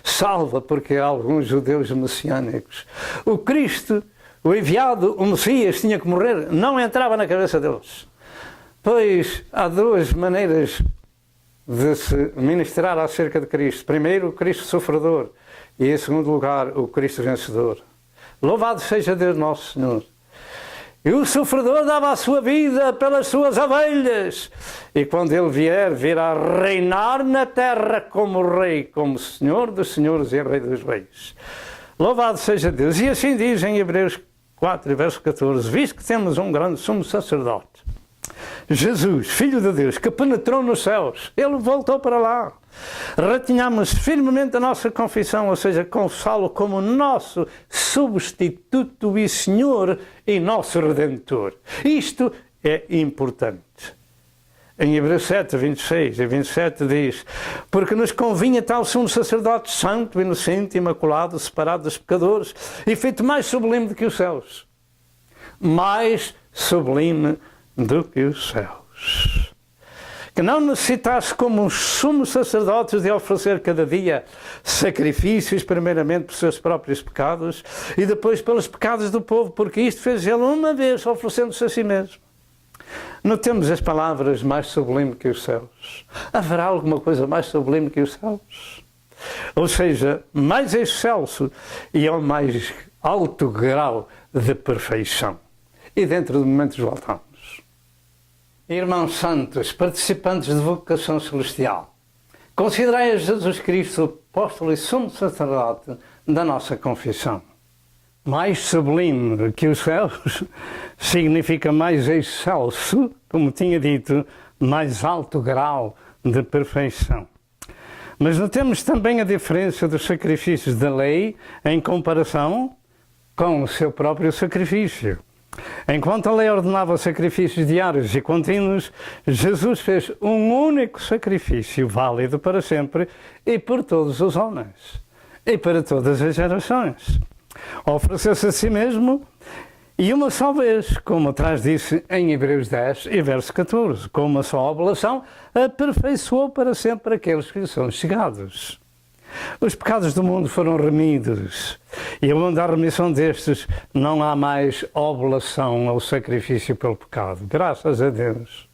salva, porque há alguns judeus messiânicos. O Cristo, o enviado, o Messias, tinha que morrer, não entrava na cabeça deles. Pois há duas maneiras de se ministrar acerca de Cristo. Primeiro, o Cristo sofredor, e em segundo lugar, o Cristo vencedor. Louvado seja Deus nosso Senhor. E o sofredor dava a sua vida pelas suas ovelhas. E quando ele vier, virá reinar na terra como rei, como Senhor dos senhores e Rei dos reis. Louvado seja Deus. E assim diz em Hebreus 4, verso 14, visto que temos um grande sumo sacerdote, Jesus, Filho de Deus, que penetrou nos céus, ele voltou para lá. Retenhamos firmemente a nossa confissão, ou seja, confessá-lo como nosso substituto e Senhor e nosso Redentor. Isto é importante. Em Hebreus 7, 26 e 27 diz, porque nos convinha tal sumo sacerdote santo, inocente, imaculado, separado dos pecadores e feito mais sublime do que os céus. Mais sublime do que os céus. Que não necessitasse como os sumos sacerdotes de oferecer cada dia sacrifícios, primeiramente por seus próprios pecados e depois pelos pecados do povo, porque isto fez ele uma vez, oferecendo-se a si mesmo. Notemos as palavras mais sublime que os céus. Haverá alguma coisa mais sublime que os céus? Ou seja, mais excelso e ao mais alto grau de perfeição. E dentro de momentos voltamos. Irmãos santos, participantes de vocação celestial, considerai a Jesus Cristo o apóstolo e sumo sacerdote da nossa confissão. Mais sublime que os céus significa mais excelso, como tinha dito, mais alto grau de perfeição. Mas notemos também a diferença dos sacrifícios da lei em comparação com o seu próprio sacrifício. Enquanto a lei ordenava sacrifícios diários e contínuos, Jesus fez um único sacrifício válido para sempre e por todos os homens e para todas as gerações. Ofereceu-se a si mesmo e uma só vez, como atrás disse em Hebreus 10 e verso 14, com uma só oblação, aperfeiçoou para sempre aqueles que lhe são chegados. Os pecados do mundo foram remidos e onde há remissão destes não há mais oblação ou sacrifício pelo pecado. Graças a Deus.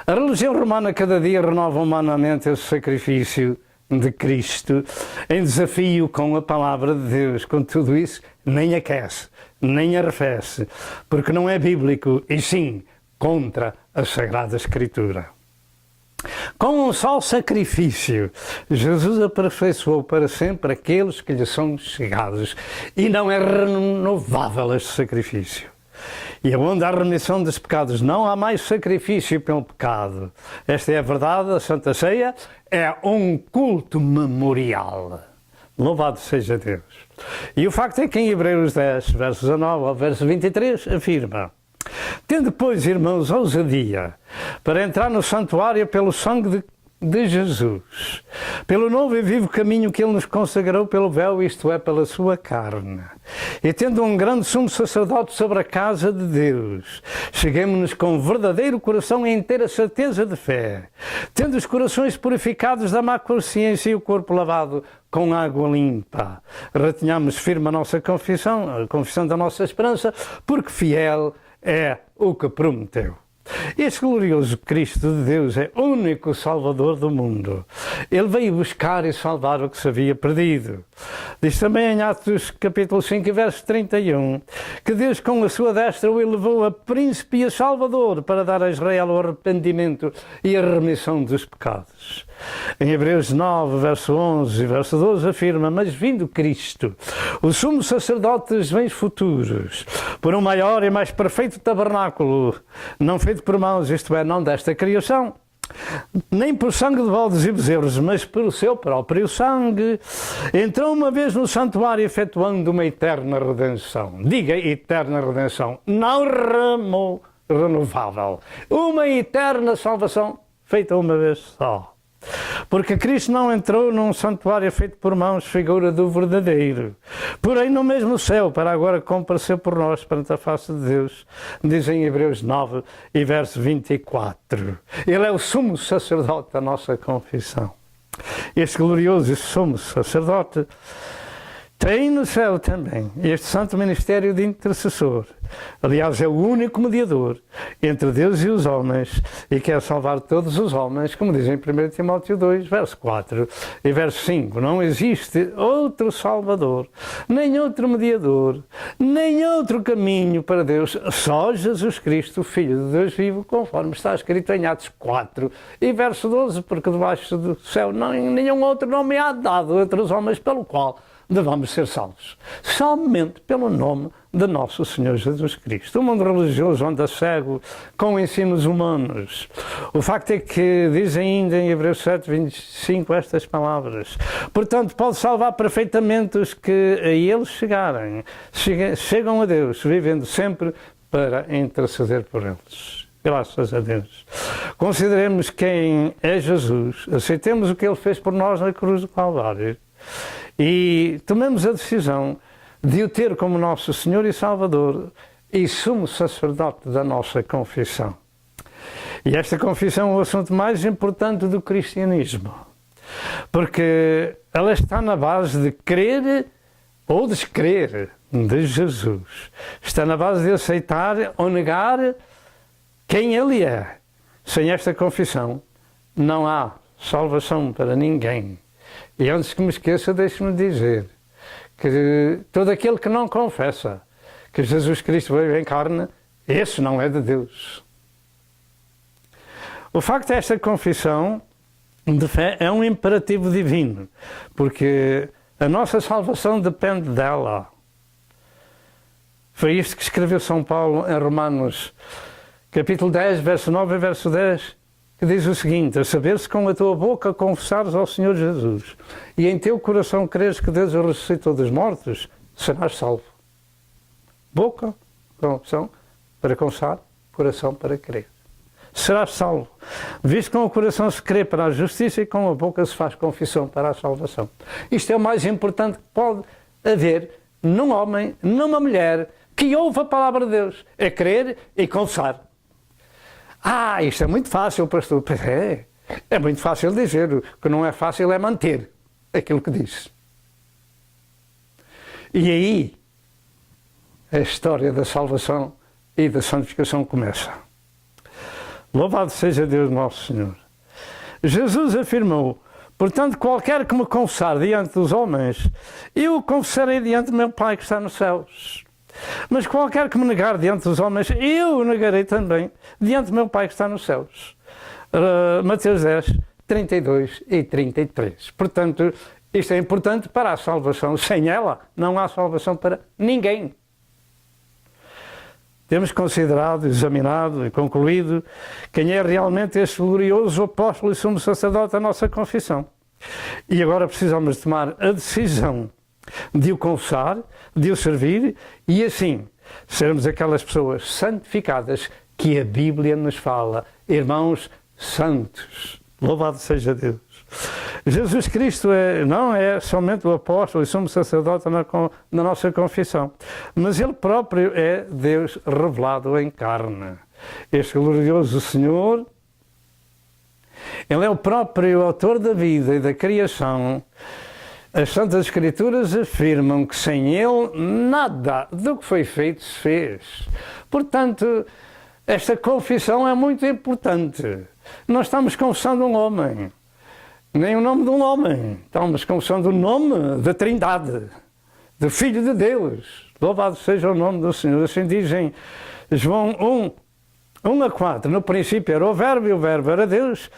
A religião romana cada dia renova humanamente esse sacrifício de Cristo em desafio com a palavra de Deus. Com tudo isso, nem aquece, nem arrefece, porque não é bíblico e sim contra a Sagrada Escritura. Com um só sacrifício, Jesus aperfeiçoou para sempre aqueles que lhe são chegados e não é renovável este sacrifício. E onde há remissão dos pecados não há mais sacrifício pelo pecado. Esta é a verdade, a Santa Ceia é um culto memorial. Louvado seja Deus. E o facto é que em Hebreus 10, verso 19 ao verso 23, afirma: tende, pois, irmãos, ousadia para entrar no santuário pelo sangue de Jesus, pelo novo e vivo caminho que ele nos consagrou pelo véu, isto é, pela sua carne. E tendo um grande sumo sacerdote sobre a casa de Deus, cheguemo-nos com verdadeiro coração e inteira certeza de fé, tendo os corações purificados da má consciência e o corpo lavado com água limpa. Retenhamos firme a nossa confissão, a confissão da nossa esperança, porque fiel é o que prometeu. Este glorioso Cristo de Deus é o único Salvador do mundo. Ele veio buscar e salvar o que se havia perdido. Diz também em Atos capítulo 5, verso 31, que Deus com a sua destra o elevou a príncipe e a salvador para dar a Israel o arrependimento e a remissão dos pecados. Em Hebreus 9, verso 11 e verso 12 afirma: mas vindo Cristo, o sumo sacerdote dos bens futuros, por um maior e mais perfeito tabernáculo, não feito por mãos, isto é, não desta criação, nem por sangue de bodes e bezerros, mas pelo seu próprio sangue, entrou uma vez no santuário, efetuando uma eterna redenção. Diga eterna redenção, não renovável. Uma eterna salvação feita uma vez só. Porque Cristo não entrou num santuário feito por mãos, figura do verdadeiro, porém no mesmo céu, para agora comparecer por nós perante a face de Deus, diz em Hebreus 9 e verso 24. Ele é o sumo sacerdote da nossa confissão. Este glorioso sumo sacerdote tem no céu também este santo ministério de intercessor. Aliás, é o único mediador entre Deus e os homens e quer salvar todos os homens, como diz em 1 Timóteo 2, verso 4 e verso 5. Não existe outro Salvador, nem outro mediador, nem outro caminho para Deus, só Jesus Cristo, Filho de Deus vivo, conforme está escrito em Atos 4 e verso 12, porque debaixo do céu nenhum outro nome há dado entre os homens pelo qual devamos ser salvos, somente pelo nome de nosso Senhor Jesus Cristo. O mundo religioso anda cego com ensinos humanos. O facto é que diz ainda em Hebreus 7, 25 estas palavras: portanto, pode salvar perfeitamente os que a ele chegarem, chegam a Deus, vivendo sempre para interceder por eles. Graças a Deus. Consideremos quem é Jesus, aceitemos o que ele fez por nós na cruz do Calvário e tomemos a decisão de o ter como nosso Senhor e Salvador e sumo sacerdote da nossa confissão. E esta confissão é o assunto mais importante do cristianismo, porque ela está na base de crer ou descrer de Jesus. Está na base de aceitar ou negar quem Ele é. Sem esta confissão não há salvação para ninguém. E antes que me esqueça, deixe-me dizer que todo aquele que não confessa que Jesus Cristo veio em carne, esse não é de Deus. O facto desta confissão de fé é um imperativo divino, porque a nossa salvação depende dela. Foi isto que escreveu São Paulo em Romanos, capítulo 10, verso 9 e verso 10, que diz o seguinte: a saber, se com a tua boca confessares ao Senhor Jesus e em teu coração creres que Deus o ressuscitou dos mortos, serás salvo. Boca, confissão, para confessar, coração para crer. Serás salvo. Visto que com o coração se crê para a justiça e com a boca se faz confissão para a salvação. Isto é o mais importante que pode haver num homem, numa mulher que ouve a palavra de Deus. É crer e confessar. Isto é muito fácil, pastor. É muito fácil dizer. O que não é fácil é manter aquilo que diz. E aí a história da salvação e da santificação começa. Louvado seja Deus nosso Senhor. Jesus afirmou: portanto, qualquer que me confessar diante dos homens, eu o confessarei diante do meu Pai que está nos céus. Mas qualquer que me negar diante dos homens, eu o negarei também diante do meu Pai que está nos céus. Mateus 10, 32 e 33. Portanto, isto é importante para a salvação. Sem ela, não há salvação para ninguém. Temos considerado, examinado e concluído quem é realmente este glorioso apóstolo e sumo sacerdote da nossa confissão. E agora precisamos tomar a decisão de o confessar, de o servir e assim sermos aquelas pessoas santificadas que a Bíblia nos fala. Irmãos santos, louvado seja Deus. Jesus Cristo não é somente o apóstolo e sumo sacerdote na nossa confissão, mas Ele próprio é Deus revelado em carne. Este glorioso Senhor, Ele é o próprio autor da vida e da criação. As Santas Escrituras afirmam que sem Ele nada do que foi feito se fez. Portanto, esta confissão é muito importante. Nós estamos confessando um homem, nem o nome de um homem. Estamos confessando o nome da Trindade, do Filho de Deus. Louvado seja o nome do Senhor. Assim dizem João 1:4. No princípio era o Verbo, e o Verbo era Deus.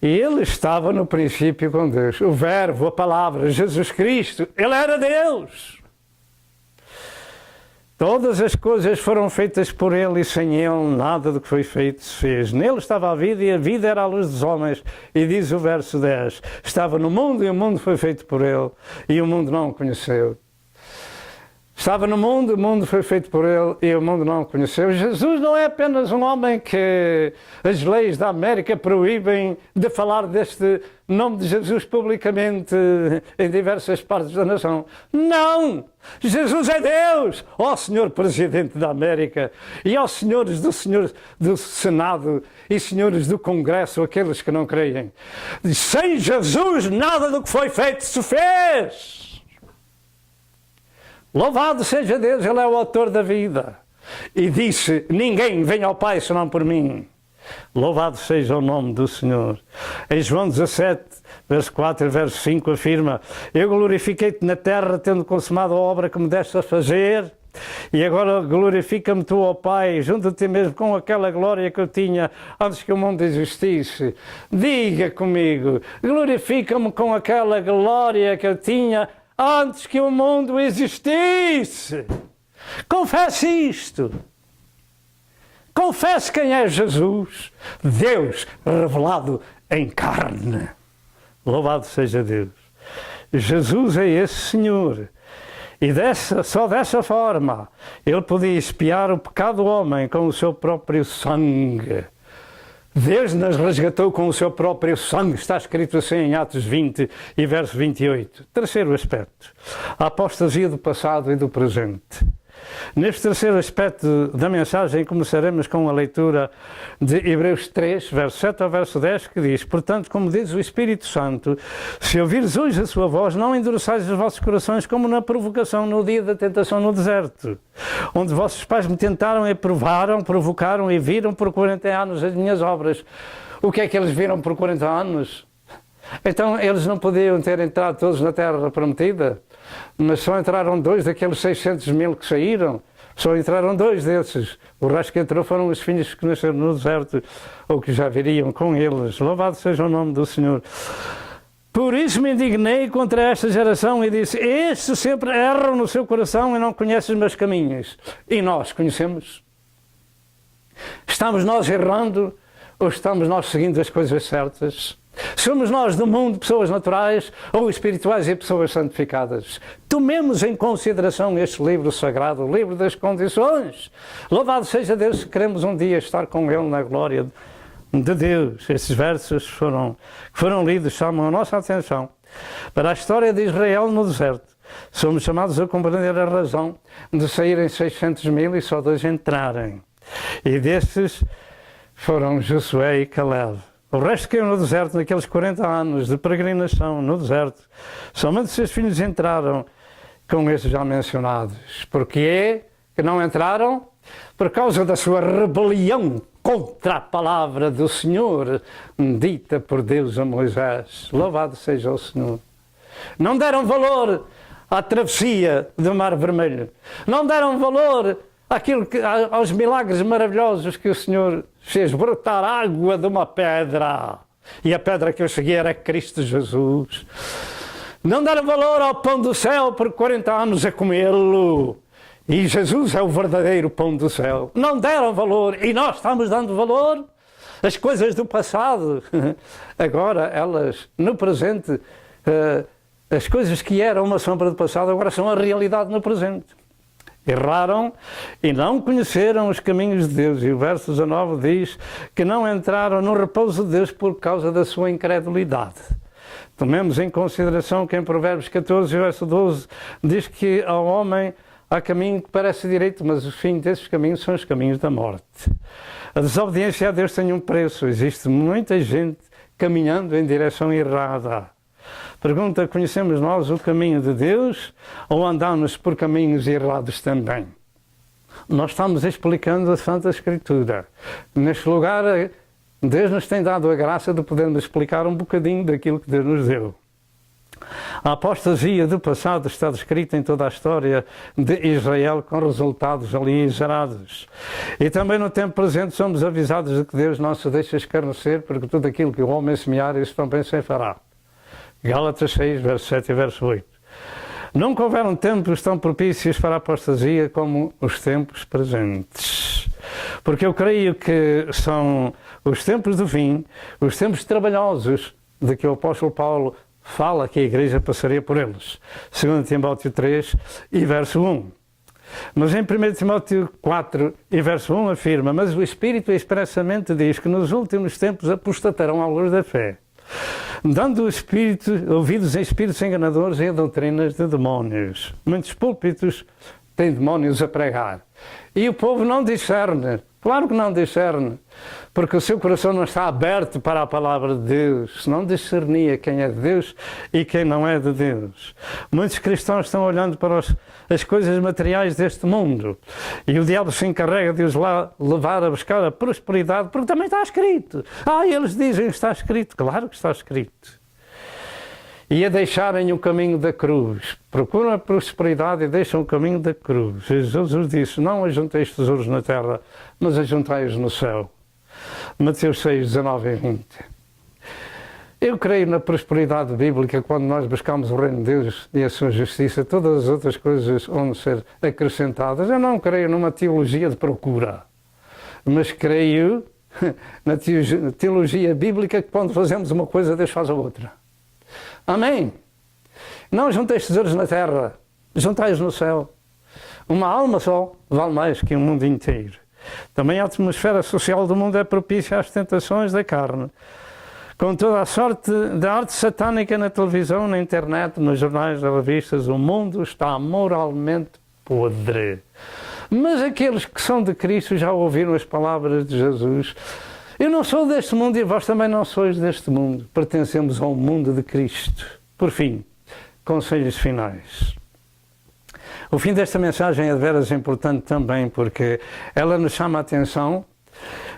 E Ele estava no princípio com Deus. O Verbo, a palavra, Jesus Cristo, Ele era Deus. Todas as coisas foram feitas por Ele, e sem Ele nada do que foi feito se fez. Nele estava a vida, e a vida era a luz dos homens. E diz o verso 10, estava no mundo, e o mundo foi feito por Ele, e o mundo não o conheceu. Estava no mundo, o mundo foi feito por Ele, e o mundo não o conheceu. Jesus não é apenas um homem que as leis da América proíbem de falar deste nome de Jesus publicamente em diversas partes da nação. Não! Jesus é Deus! Ó Senhor Presidente da América, e aos senhores do Senado e senhores do Congresso, aqueles que não creem. Sem Jesus nada do que foi feito se fez! Louvado seja Deus, Ele é o autor da vida. E disse, ninguém vem ao Pai senão por mim. Louvado seja o nome do Senhor. Em João 17, verso 4 e verso 5 afirma, eu glorifiquei-te na terra, tendo consumado a obra que me deste a fazer, e agora glorifica-me tu, ó Pai, junto a ti mesmo com aquela glória que eu tinha antes que o mundo existisse. Diga comigo, glorifica-me com aquela glória que eu tinha antes que o mundo existisse. Confesse isto. Confesse quem é Jesus. Deus revelado em carne. Louvado seja Deus. Jesus é esse Senhor. E só dessa forma Ele podia expiar o pecado do homem com o seu próprio sangue. Deus nos resgatou com o seu próprio sangue, está escrito assim em Atos 20 e verso 28. Terceiro aspecto, a apostasia do passado e do presente. Neste terceiro aspecto da mensagem começaremos com a leitura de Hebreus 3, verso 7 ao verso 10, que diz, portanto, como diz o Espírito Santo, se ouvires hoje a sua voz, não endureçais os vossos corações como na provocação no dia da tentação no deserto, onde vossos pais me tentaram e provocaram e viram por 40 anos as minhas obras. O que é que eles viram por 40 anos? Então eles não podiam ter entrado todos na terra prometida, mas só entraram 2 daqueles 600.000 que saíram, só entraram 2 desses. O resto que entrou foram os filhos que nasceram no deserto, ou que já viriam com eles. Louvado seja o nome do Senhor. Por isso me indignei contra esta geração e disse, estes sempre erram no seu coração e não conhecem os meus caminhos. E nós conhecemos? Estamos nós errando ou estamos nós seguindo as coisas certas? Somos nós do mundo pessoas naturais ou espirituais e pessoas santificadas? Tomemos em consideração este livro sagrado, o livro das condições. Louvado seja Deus, se queremos um dia estar com Ele na glória de Deus. Estes versos que foram lidos chamam a nossa atenção para a história de Israel no deserto. Somos chamados a compreender a razão de saírem 600.000 e só 2 entrarem. E destes foram Josué e Caleb. O resto caiu no deserto, naqueles 40 anos de peregrinação no deserto. Somente 6 filhos entraram com esses já mencionados. Porquê que não entraram? Por causa da sua rebelião contra a palavra do Senhor, dita por Deus a Moisés. Louvado seja o Senhor. Não deram valor à travessia do Mar Vermelho. Não deram valor aos milagres maravilhosos que o Senhor fez brotar água de uma pedra. E a pedra que eu segui era Cristo Jesus. Não deram valor ao pão do céu por 40 anos a comê-lo. E Jesus é o verdadeiro pão do céu. Não deram valor. E nós estamos dando valor. As coisas do passado, agora elas, no presente, as coisas que eram uma sombra do passado, agora são a realidade no presente. Erraram e não conheceram os caminhos de Deus. E o verso 19 diz que não entraram no repouso de Deus por causa da sua incredulidade. Tomemos em consideração que em Provérbios 14, verso 12, diz que ao homem há caminho que parece direito, mas o fim desses caminhos são os caminhos da morte. A desobediência a Deus tem um preço. Existe muita gente caminhando em direção errada. Pergunta, conhecemos nós o caminho de Deus ou andamos por caminhos errados também? nós estamos explicando a Santa Escritura. Neste lugar, Deus nos tem dado a graça de podermos explicar um bocadinho daquilo que Deus nos deu. A apostasia do passado está descrita em toda a história de Israel, com resultados ali exagerados. E também no tempo presente somos avisados de que Deus não se deixa escarnecer, porque tudo aquilo que o homem semear, isso também se fará. Gálatas 6, verso 7 e verso 8. Nunca houveram tempos tão propícios para a apostasia como os tempos presentes. Porque eu creio que são os tempos do fim, os tempos trabalhosos de que o apóstolo Paulo fala que a Igreja passaria por eles. 2 Timóteo 3 e verso 1. Mas em 1 Timóteo 4 e verso 1 afirma: mas o Espírito expressamente diz que nos últimos tempos apostatarão alguns da fé, dando ouvidos a espíritos enganadores e a doutrinas de demónios. Muitos púlpitos têm demónios a pregar. E o povo não discerne. Claro que não discerne, porque o seu coração não está aberto para a palavra de Deus, não discernia quem é de Deus e quem não é de Deus. Muitos cristãos estão olhando para as coisas materiais deste mundo e o diabo se encarrega de os lá levar a buscar a prosperidade, porque também está escrito. Eles dizem que está escrito. Claro que está escrito. E a deixarem o caminho da cruz. Procuram a prosperidade e deixam o caminho da cruz. Jesus disse: não ajunteis tesouros na terra, mas ajuntai-os no céu. Mateus 6, 19 e 20. Eu creio na prosperidade bíblica quando nós buscamos o reino de Deus e a sua justiça, todas as outras coisas vão ser acrescentadas. Eu não creio numa teologia de procura, mas creio na teologia bíblica que quando fazemos uma coisa, Deus faz a outra. Amém? Não junteis tesouros na terra, juntai-os no céu. Uma alma só vale mais que um mundo inteiro. Também a atmosfera social do mundo é propícia às tentações da carne. Com toda a sorte da arte satânica na televisão, na internet, nos jornais, nas revistas, o mundo está moralmente podre. Mas aqueles que são de Cristo já ouviram as palavras de Jesus. Eu não sou deste mundo e vós também não sois deste mundo. Pertencemos ao mundo de Cristo. Por fim, conselhos finais. O fim desta mensagem é de veras importante também porque ela nos chama a atenção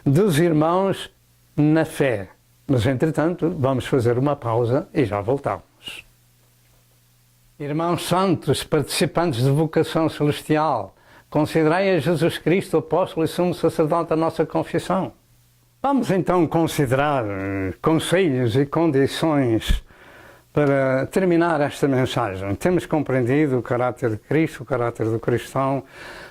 dos irmãos na fé. Mas, entretanto, vamos fazer uma pausa e já voltamos. Irmãos santos, participantes de vocação celestial, considerai a Jesus Cristo, apóstolo e sumo sacerdote da nossa confissão. Vamos então considerar conselhos e condições para terminar esta mensagem. Temos compreendido o caráter de Cristo, o caráter do cristão,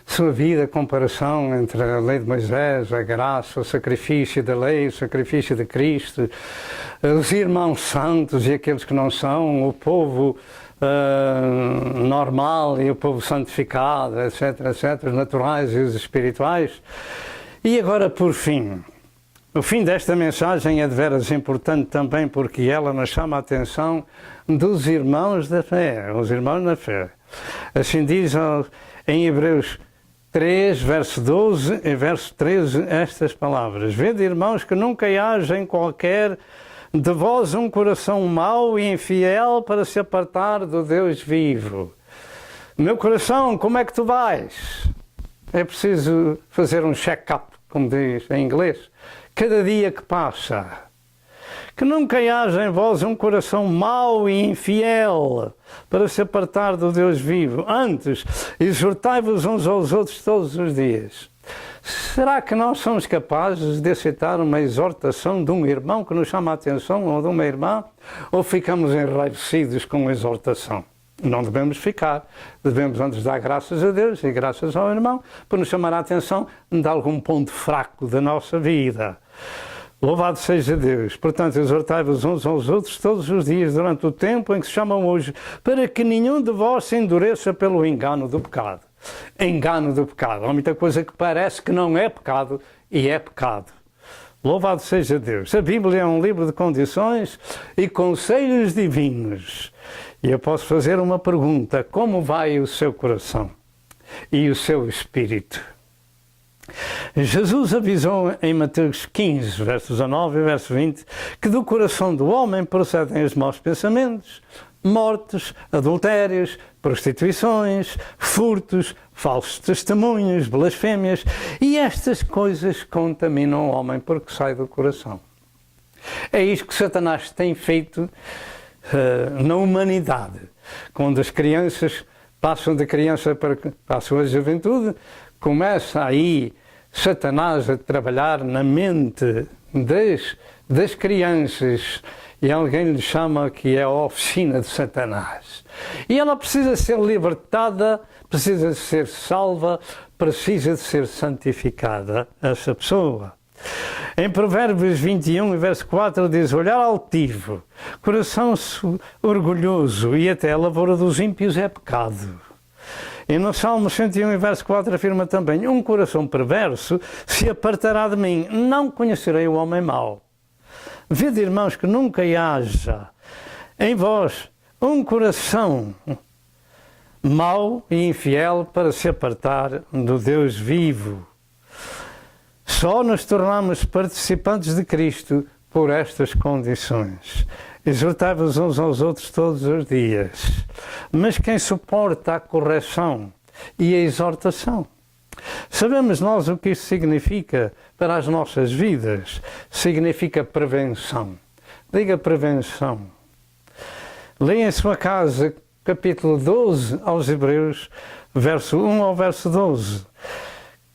sua vida, a comparação entre a lei de Moisés, a graça, o sacrifício da lei, o sacrifício de Cristo, os irmãos santos e aqueles que não são, o povo normal e o povo santificado, etc., etc., os naturais e os espirituais. E agora, por fim, o fim desta mensagem é de veras importante também porque ela nos chama a atenção dos irmãos da fé, os irmãos na fé. Assim diz em Hebreus 3, verso 12 e verso 13 estas palavras: vede, irmãos, que nunca haja em qualquer de vós um coração mau e infiel para se apartar do Deus vivo. Meu coração, como é que tu vais? É preciso fazer um check-up, como diz em inglês. Cada dia que passa, que nunca haja em vós um coração mau e infiel para se apartar do Deus vivo. Antes, exortai-vos uns aos outros todos os dias. Será que nós somos capazes de aceitar uma exortação de um irmão que nos chama a atenção ou de uma irmã? Ou ficamos enraivecidos com a exortação? Não devemos ficar. Devemos antes dar graças a Deus e graças ao irmão por nos chamar a atenção de algum ponto fraco da nossa vida. Louvado seja Deus. Portanto, exortai-vos uns aos outros todos os dias durante o tempo em que se chamam hoje, para que nenhum de vós se endureça pelo engano do pecado. Engano do pecado. Há muita coisa que parece que não é pecado e é pecado. Louvado seja Deus. A Bíblia é um livro de condições e conselhos divinos. E eu posso fazer uma pergunta: como vai o seu coração e o seu espírito? Jesus avisou em Mateus 15, versos 19 e verso 20, que do coração do homem procedem os maus pensamentos, mortes, adultérios, prostituições, furtos, falsos testemunhos, blasfémias, e estas coisas contaminam o homem porque sai do coração. É isto que Satanás tem feito na humanidade. Quando as crianças passam da criança para a sua juventude, começa aí Satanás a trabalhar na mente das crianças, e alguém lhe chama que é a oficina de Satanás. E ela precisa ser libertada, precisa ser salva, precisa de ser santificada, essa pessoa. Em Provérbios 21, verso 4, diz: olhar altivo, coração orgulhoso e até a lavoura dos ímpios é pecado. E no Salmo 101, verso 4, afirma também: um coração perverso se apartará de mim, não conhecerei o homem mau. Vede, irmãos, que nunca haja em vós um coração mau e infiel para se apartar do Deus vivo. Só nos tornamos participantes de Cristo por estas condições. Exortai-vos uns aos outros todos os dias. Mas quem suporta a correção e a exortação? Sabemos nós o que isso significa para as nossas vidas. Significa prevenção. Diga prevenção. Leia em sua casa capítulo 12 aos Hebreus, verso 1 ao verso 12,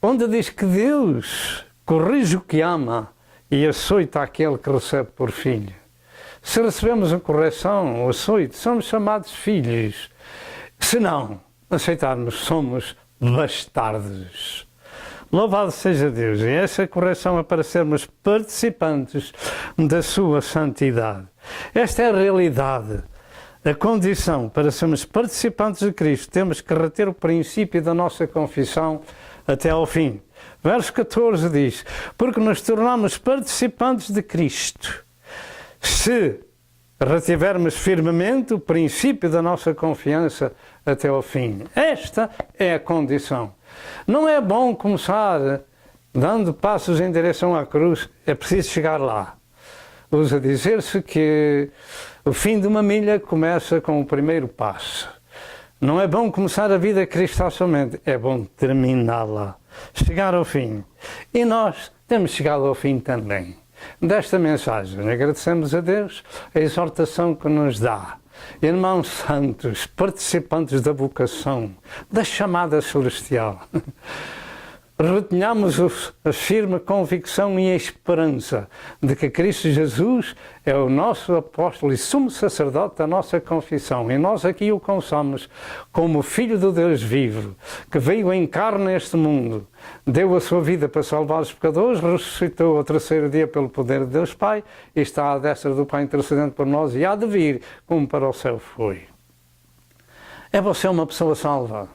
onde diz que Deus corrige o que ama e açoita aquele que recebe por filho. Se recebemos a correção, o açoite, somos chamados filhos. Se não aceitarmos, somos bastardos. Louvado seja Deus. E essa correção é para sermos participantes da sua santidade. Esta é a realidade. A condição para sermos participantes de Cristo, temos que reter o princípio da nossa confissão até ao fim. Verso 14 diz: porque nos tornamos participantes de Cristo, se retivermos firmemente o princípio da nossa confiança até ao fim. Esta é a condição. Não é bom começar dando passos em direção à cruz, é preciso chegar lá. Usa dizer-se que o fim de uma milha começa com o primeiro passo. Não é bom começar a vida cristã somente, é bom terminá-la, chegar ao fim. E nós temos chegado ao fim também desta mensagem. Agradecemos a Deus a exortação que nos dá. Irmãos santos, participantes da vocação, da chamada celestial, retenhamos a firme convicção e a esperança de que Cristo Jesus é o nosso apóstolo e sumo sacerdote da nossa confissão. E nós aqui o confessamos como Filho do Deus vivo, que veio em carne neste mundo, deu a sua vida para salvar os pecadores, ressuscitou ao terceiro dia pelo poder de Deus Pai e está à destra do Pai intercedendo por nós e há de vir como para o céu foi. É você uma pessoa salva?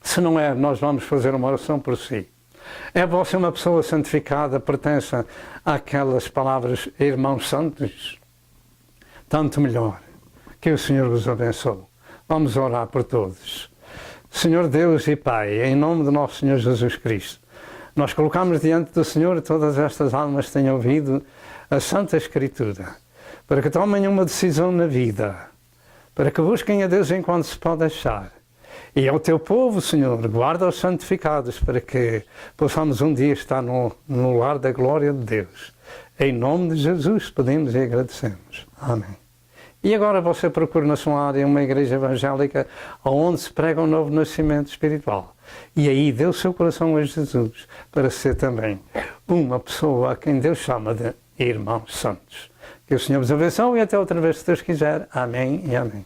Se não é, nós vamos fazer uma oração por si. É você uma pessoa santificada, pertence àquelas palavras irmãos santos? Tanto melhor. Que o Senhor vos abençoe. Vamos orar por todos. Senhor Deus e Pai, em nome do nosso Senhor Jesus Cristo, nós colocamos diante do Senhor todas estas almas que tenham ouvido a Santa Escritura, para que tomem uma decisão na vida, para que busquem a Deus enquanto se pode achar. E ao teu povo, Senhor, guarda-os santificados para que possamos um dia estar no lar da glória de Deus. Em nome de Jesus pedimos e agradecemos. Amém. E agora você procura na sua área uma igreja evangélica onde se prega um novo nascimento espiritual. E aí dê o seu coração a Jesus para ser também uma pessoa a quem Deus chama de irmãos santos. Que o Senhor vos abençoe e até outra vez, se Deus quiser. Amém e amém.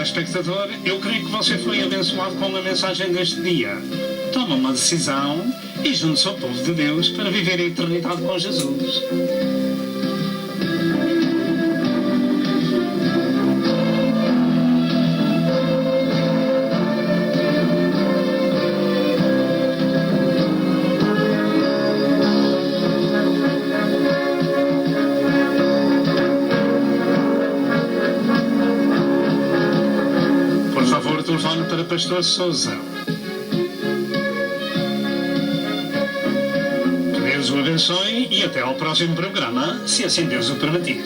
telespectador, eu creio que você foi abençoado com a mensagem deste dia. Toma uma decisão e junte-se ao povo de Deus para viver a eternidade com Jesus. Por favor, telefone para Pastor Sousa. Que Deus o abençoe e até ao próximo programa, se assim Deus o permitir.